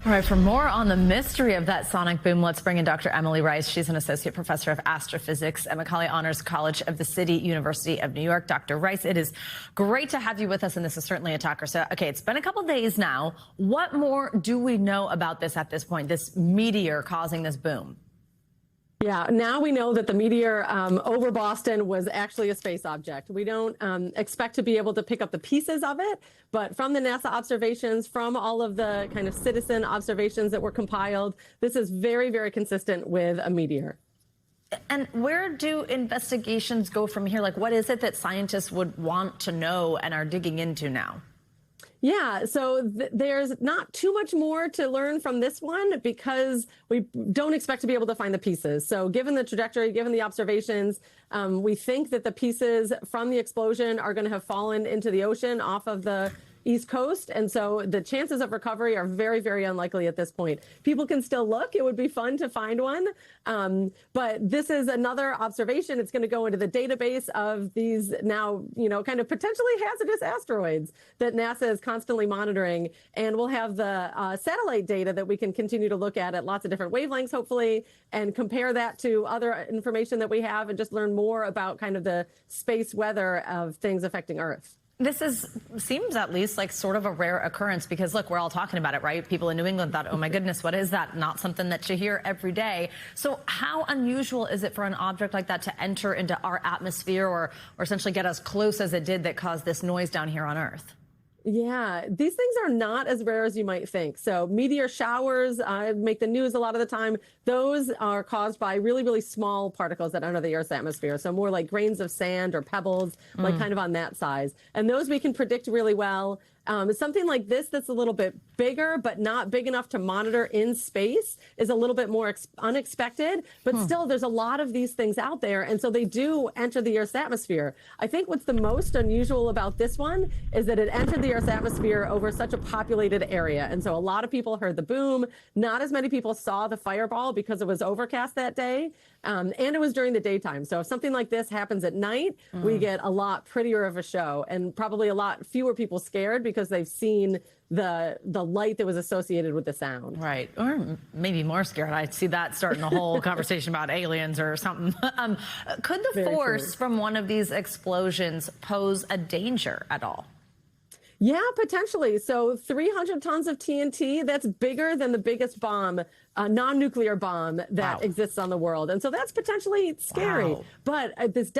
All right, for more on the mystery of that sonic boom, let's bring in Dr. Emily Rice. She's an associate professor of astrophysics at Macaulay Honors College of the City, University of New York. Dr. Rice, it is great to have you with us, and this is certainly a talker. So, okay, it's been a couple days now. What more do we know about this at this point, this meteor causing this boom?
Yeah, now we know that the meteor over Boston was actually a space object. We don't expect to be able to pick up the pieces of it, but from the NASA observations, from all of the kind of citizen observations that were compiled, this is very, very consistent with a meteor.
And where do investigations go from here? Like, what is it that scientists would want to know and are digging into now?
Yeah, so there's not too much more to learn from this one because we don't expect to be able to find the pieces. So given the trajectory, given the observations, we think that the pieces from the explosion are going to have fallen into the ocean off of the East Coast. And so the chances of recovery are very, very unlikely at this point. People can still look. It would be fun to find one. But this is another observation. It's going to go into the database of these now, kind of potentially hazardous asteroids that NASA is constantly monitoring. And we'll have the satellite data that we can continue to look at lots of different wavelengths, hopefully, and compare that to other information that we have and just learn more about kind of the space weather of things affecting Earth.
This seems at least like sort of a rare occurrence because, look, we're all talking about it, right? People in New England thought, oh, my goodness, what is that? Not something that you hear every day. So how unusual is it for an object like that to enter into our atmosphere or essentially get as close as it did that caused this noise down here on Earth?
Yeah, these things are not as rare as you might think. So meteor showers make the news a lot of the time. Those are caused by really, really small particles that enter the Earth's atmosphere. So more like grains of sand or pebbles, like kind of on that size. And those we can predict really well. Something like this that's a little bit bigger, but not big enough to monitor in space is a little bit more unexpected. But still, there's a lot of these things out there. And so they do enter the Earth's atmosphere. I think what's the most unusual about this one is that it entered the Earth's atmosphere over such a populated area. And so a lot of people heard the boom. Not as many people saw the fireball because it was overcast that day. And it was during the daytime. So if something like this happens at night, we get a lot prettier of a show and probably a lot fewer people scared because they've seen the light that was associated with the sound.
Right. Or maybe more scared. I see that starting a whole conversation about aliens or something. Could the force from one of these explosions pose a danger at all?
Yeah, potentially. So 300 tons of TNT, that's bigger than the biggest bomb, non-nuclear bomb that exists on the world. And so that's potentially scary. But this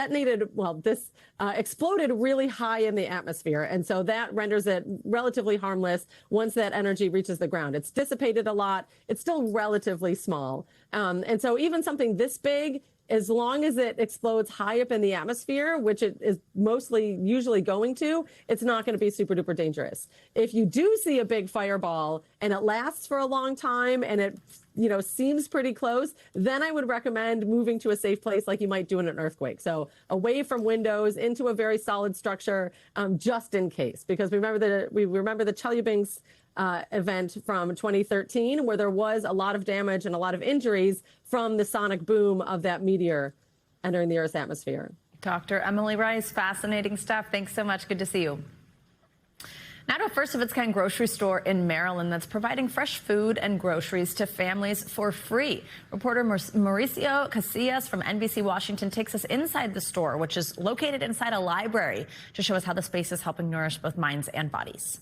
exploded really high in the atmosphere. And so that renders it relatively harmless once that energy reaches the ground. It's dissipated a lot. It's still relatively small. And so even something this big, as long as it explodes high up in the atmosphere, which it is usually going to, it's not going to be super duper dangerous. If you do see a big fireball and it lasts for a long time and it seems pretty close, then I would recommend moving to a safe place like you might do in an earthquake. So away from windows into a very solid structure, just in case, because we remember the Chelyabinsk event from 2013, where there was a lot of damage and a lot of injuries from the sonic boom of that meteor entering the Earth's atmosphere.
Dr. Emily Rice, fascinating stuff. Thanks so much. Good to see you. Now to a first-of-its-kind grocery store in Maryland that's providing fresh food and groceries to families for free. Reporter Mauricio Casillas from NBC Washington takes us inside the store, which is located inside a library, to show us how the space is helping nourish both minds and bodies.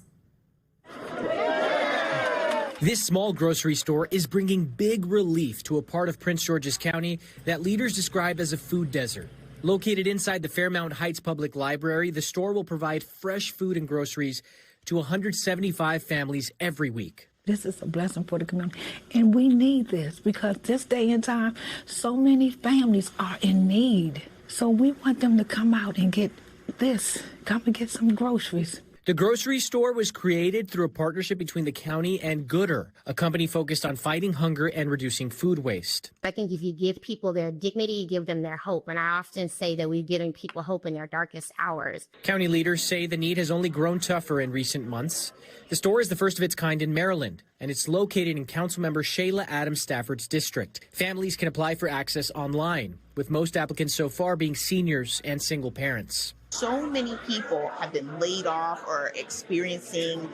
This small grocery store is bringing big relief to a part of Prince George's County that leaders describe as a food desert. Located inside the Fairmount Heights Public Library, the store will provide fresh food and groceries to 175 families every week.
This is a blessing for the community, and we need this because this day and time, so many families are in need. So we want them to come out and get this, come and get some groceries.
The grocery store was created through a partnership between the county and Gooder, a company focused on fighting hunger and reducing food waste.
I think if you give people their dignity, you give them their hope. And I often say that we're giving people hope in their darkest hours.
County leaders say the need has only grown tougher in recent months. The store is the first of its kind in Maryland, and it's located in Councilmember Shayla Adams Stafford's district. Families can apply for access online, with most applicants so far being seniors and single parents.
So many people have been laid off or experiencing,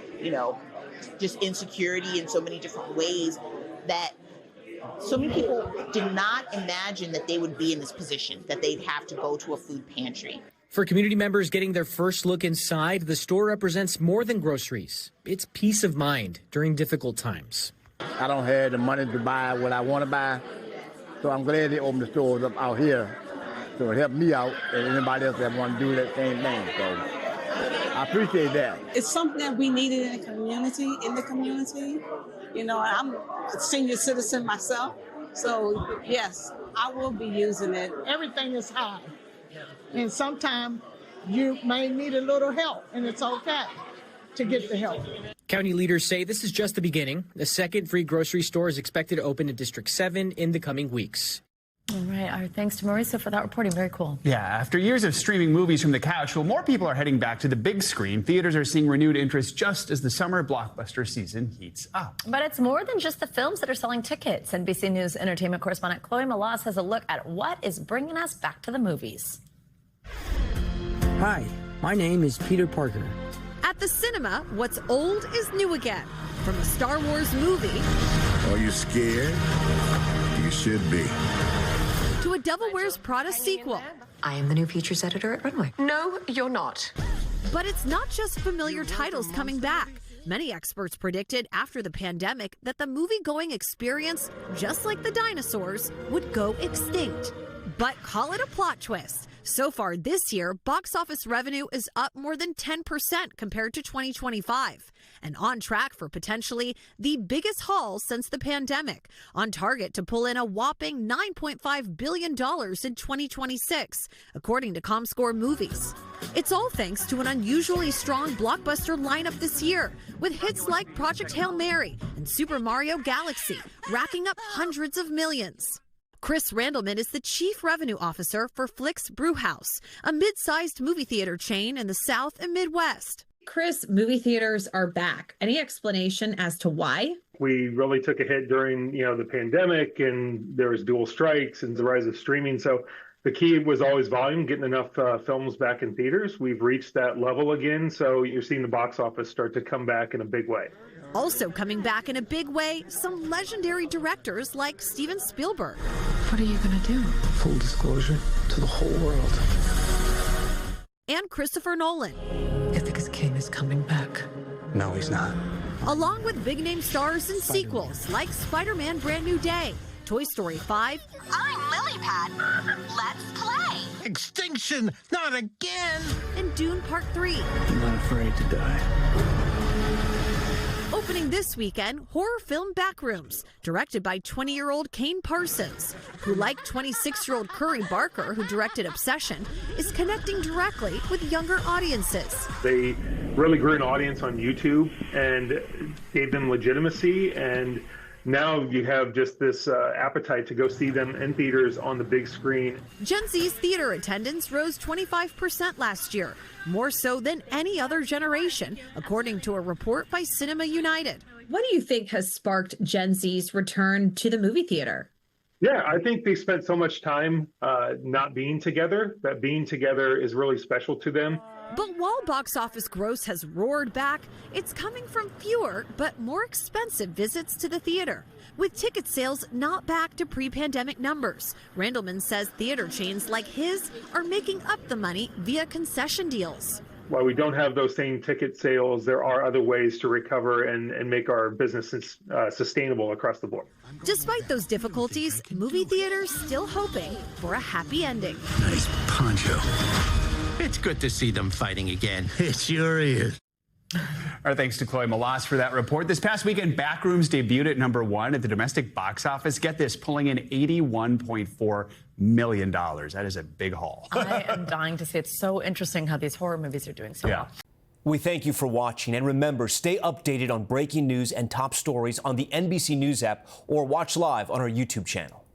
just insecurity in so many different ways that so many people did not imagine that they would be in this position, that they'd have to go to a food pantry.
For community members getting their first look inside, the store represents more than groceries. It's peace of mind during difficult times.
I don't have the money to buy what I want to buy, so I'm glad they opened the stores up out here. So it helped me out and anybody else that want to do that same thing. So I appreciate that.
It's something that we needed in the community. I'm a senior citizen myself. So yes, I will be using it.
Everything is high. And sometimes you may need a little help, and it's okay to get the help.
County leaders say this is just the beginning. The second free grocery store is expected to open in District 7 in the coming weeks.
All right. Our thanks to Marisa for that reporting. Very cool.
Yeah. After years of streaming movies from the couch, more people are heading back to the big screen. Theaters are seeing renewed interest just as the summer blockbuster season heats up.
But it's more than just the films that are selling tickets. NBC News entertainment correspondent Chloe Malas has a look at what is bringing us back to the movies.
Hi, my name is Peter Parker.
At the cinema, what's old is new again. From a Star Wars movie.
Are you scared? You should be.
To a Devil Wears Prada sequel.
I am the new features editor at Runway.
No, you're not. But it's not just familiar titles coming back. Many experts predicted after the pandemic that the movie-going experience, just like the dinosaurs, would go extinct. But call it a plot twist. So far this year, box office revenue is up more than 10% compared to 2025, and on track for potentially the biggest haul since the pandemic, on target to pull in a whopping $9.5 billion in 2026, according to ComScore Movies. It's all thanks to an unusually strong blockbuster lineup this year, with hits like Project Hail Mary and Super Mario Galaxy racking up hundreds of millions. Chris Randleman is the Chief Revenue Officer for Flicks Brewhouse, a mid-sized movie theater chain in the South and Midwest.
Chris, movie theaters are back. Any explanation as to why?
We really took a hit during, the pandemic, and there was dual strikes and the rise of streaming. So the key was always volume, getting enough films back in theaters. We've reached that level again. So you're seeing the box office start to come back in a big way.
Also coming back in a big way, some legendary directors like Steven Spielberg.
What are you going to do?
Full disclosure to the whole world.
And Christopher Nolan.
Ithaca's king is coming back.
No, he's not.
Along with big-name stars in sequels like Spider-Man Brand New Day, Toy Story 5.
I'm Lilypad. Let's play.
Extinction, not again.
And Dune Part 3.
I'm not afraid to die.
Opening this weekend, horror film Backrooms, directed by 20-year-old Kane Parsons, who, like 26-year-old Curry Barker, who directed Obsession, is connecting directly with younger audiences.
They really grew an audience on YouTube and gave them legitimacy, and now you have just this appetite to go see them in theaters on the big screen.
Gen Z's theater attendance rose 25% last year, more so than any other generation, according to a report by Cinema United.
What do you think has sparked Gen Z's return to the movie theater?
Yeah, I think they spent so much time not being together, that being together is really special to them.
But while box office gross has roared back, it's coming from fewer but more expensive visits to the theater, with ticket sales not back to pre-pandemic numbers. Randleman says theater chains like his are making up the money via concession deals.
While we don't have those same ticket sales, there are other ways to recover and make our businesses sustainable across the board.
Despite those difficulties, movie theaters still hoping for a happy ending.
Nice poncho. It's good to see them fighting again. It sure is.
Our thanks to Chloe Malas for that report. This past weekend, Backrooms debuted at #1 at the domestic box office. Get this, pulling in $81.4 million. That is a big haul.
I am dying to see. It's so interesting how these horror movies are doing so well.
We thank you for watching, and remember, stay updated on breaking news and top stories on the NBC News app or watch live on our YouTube channel.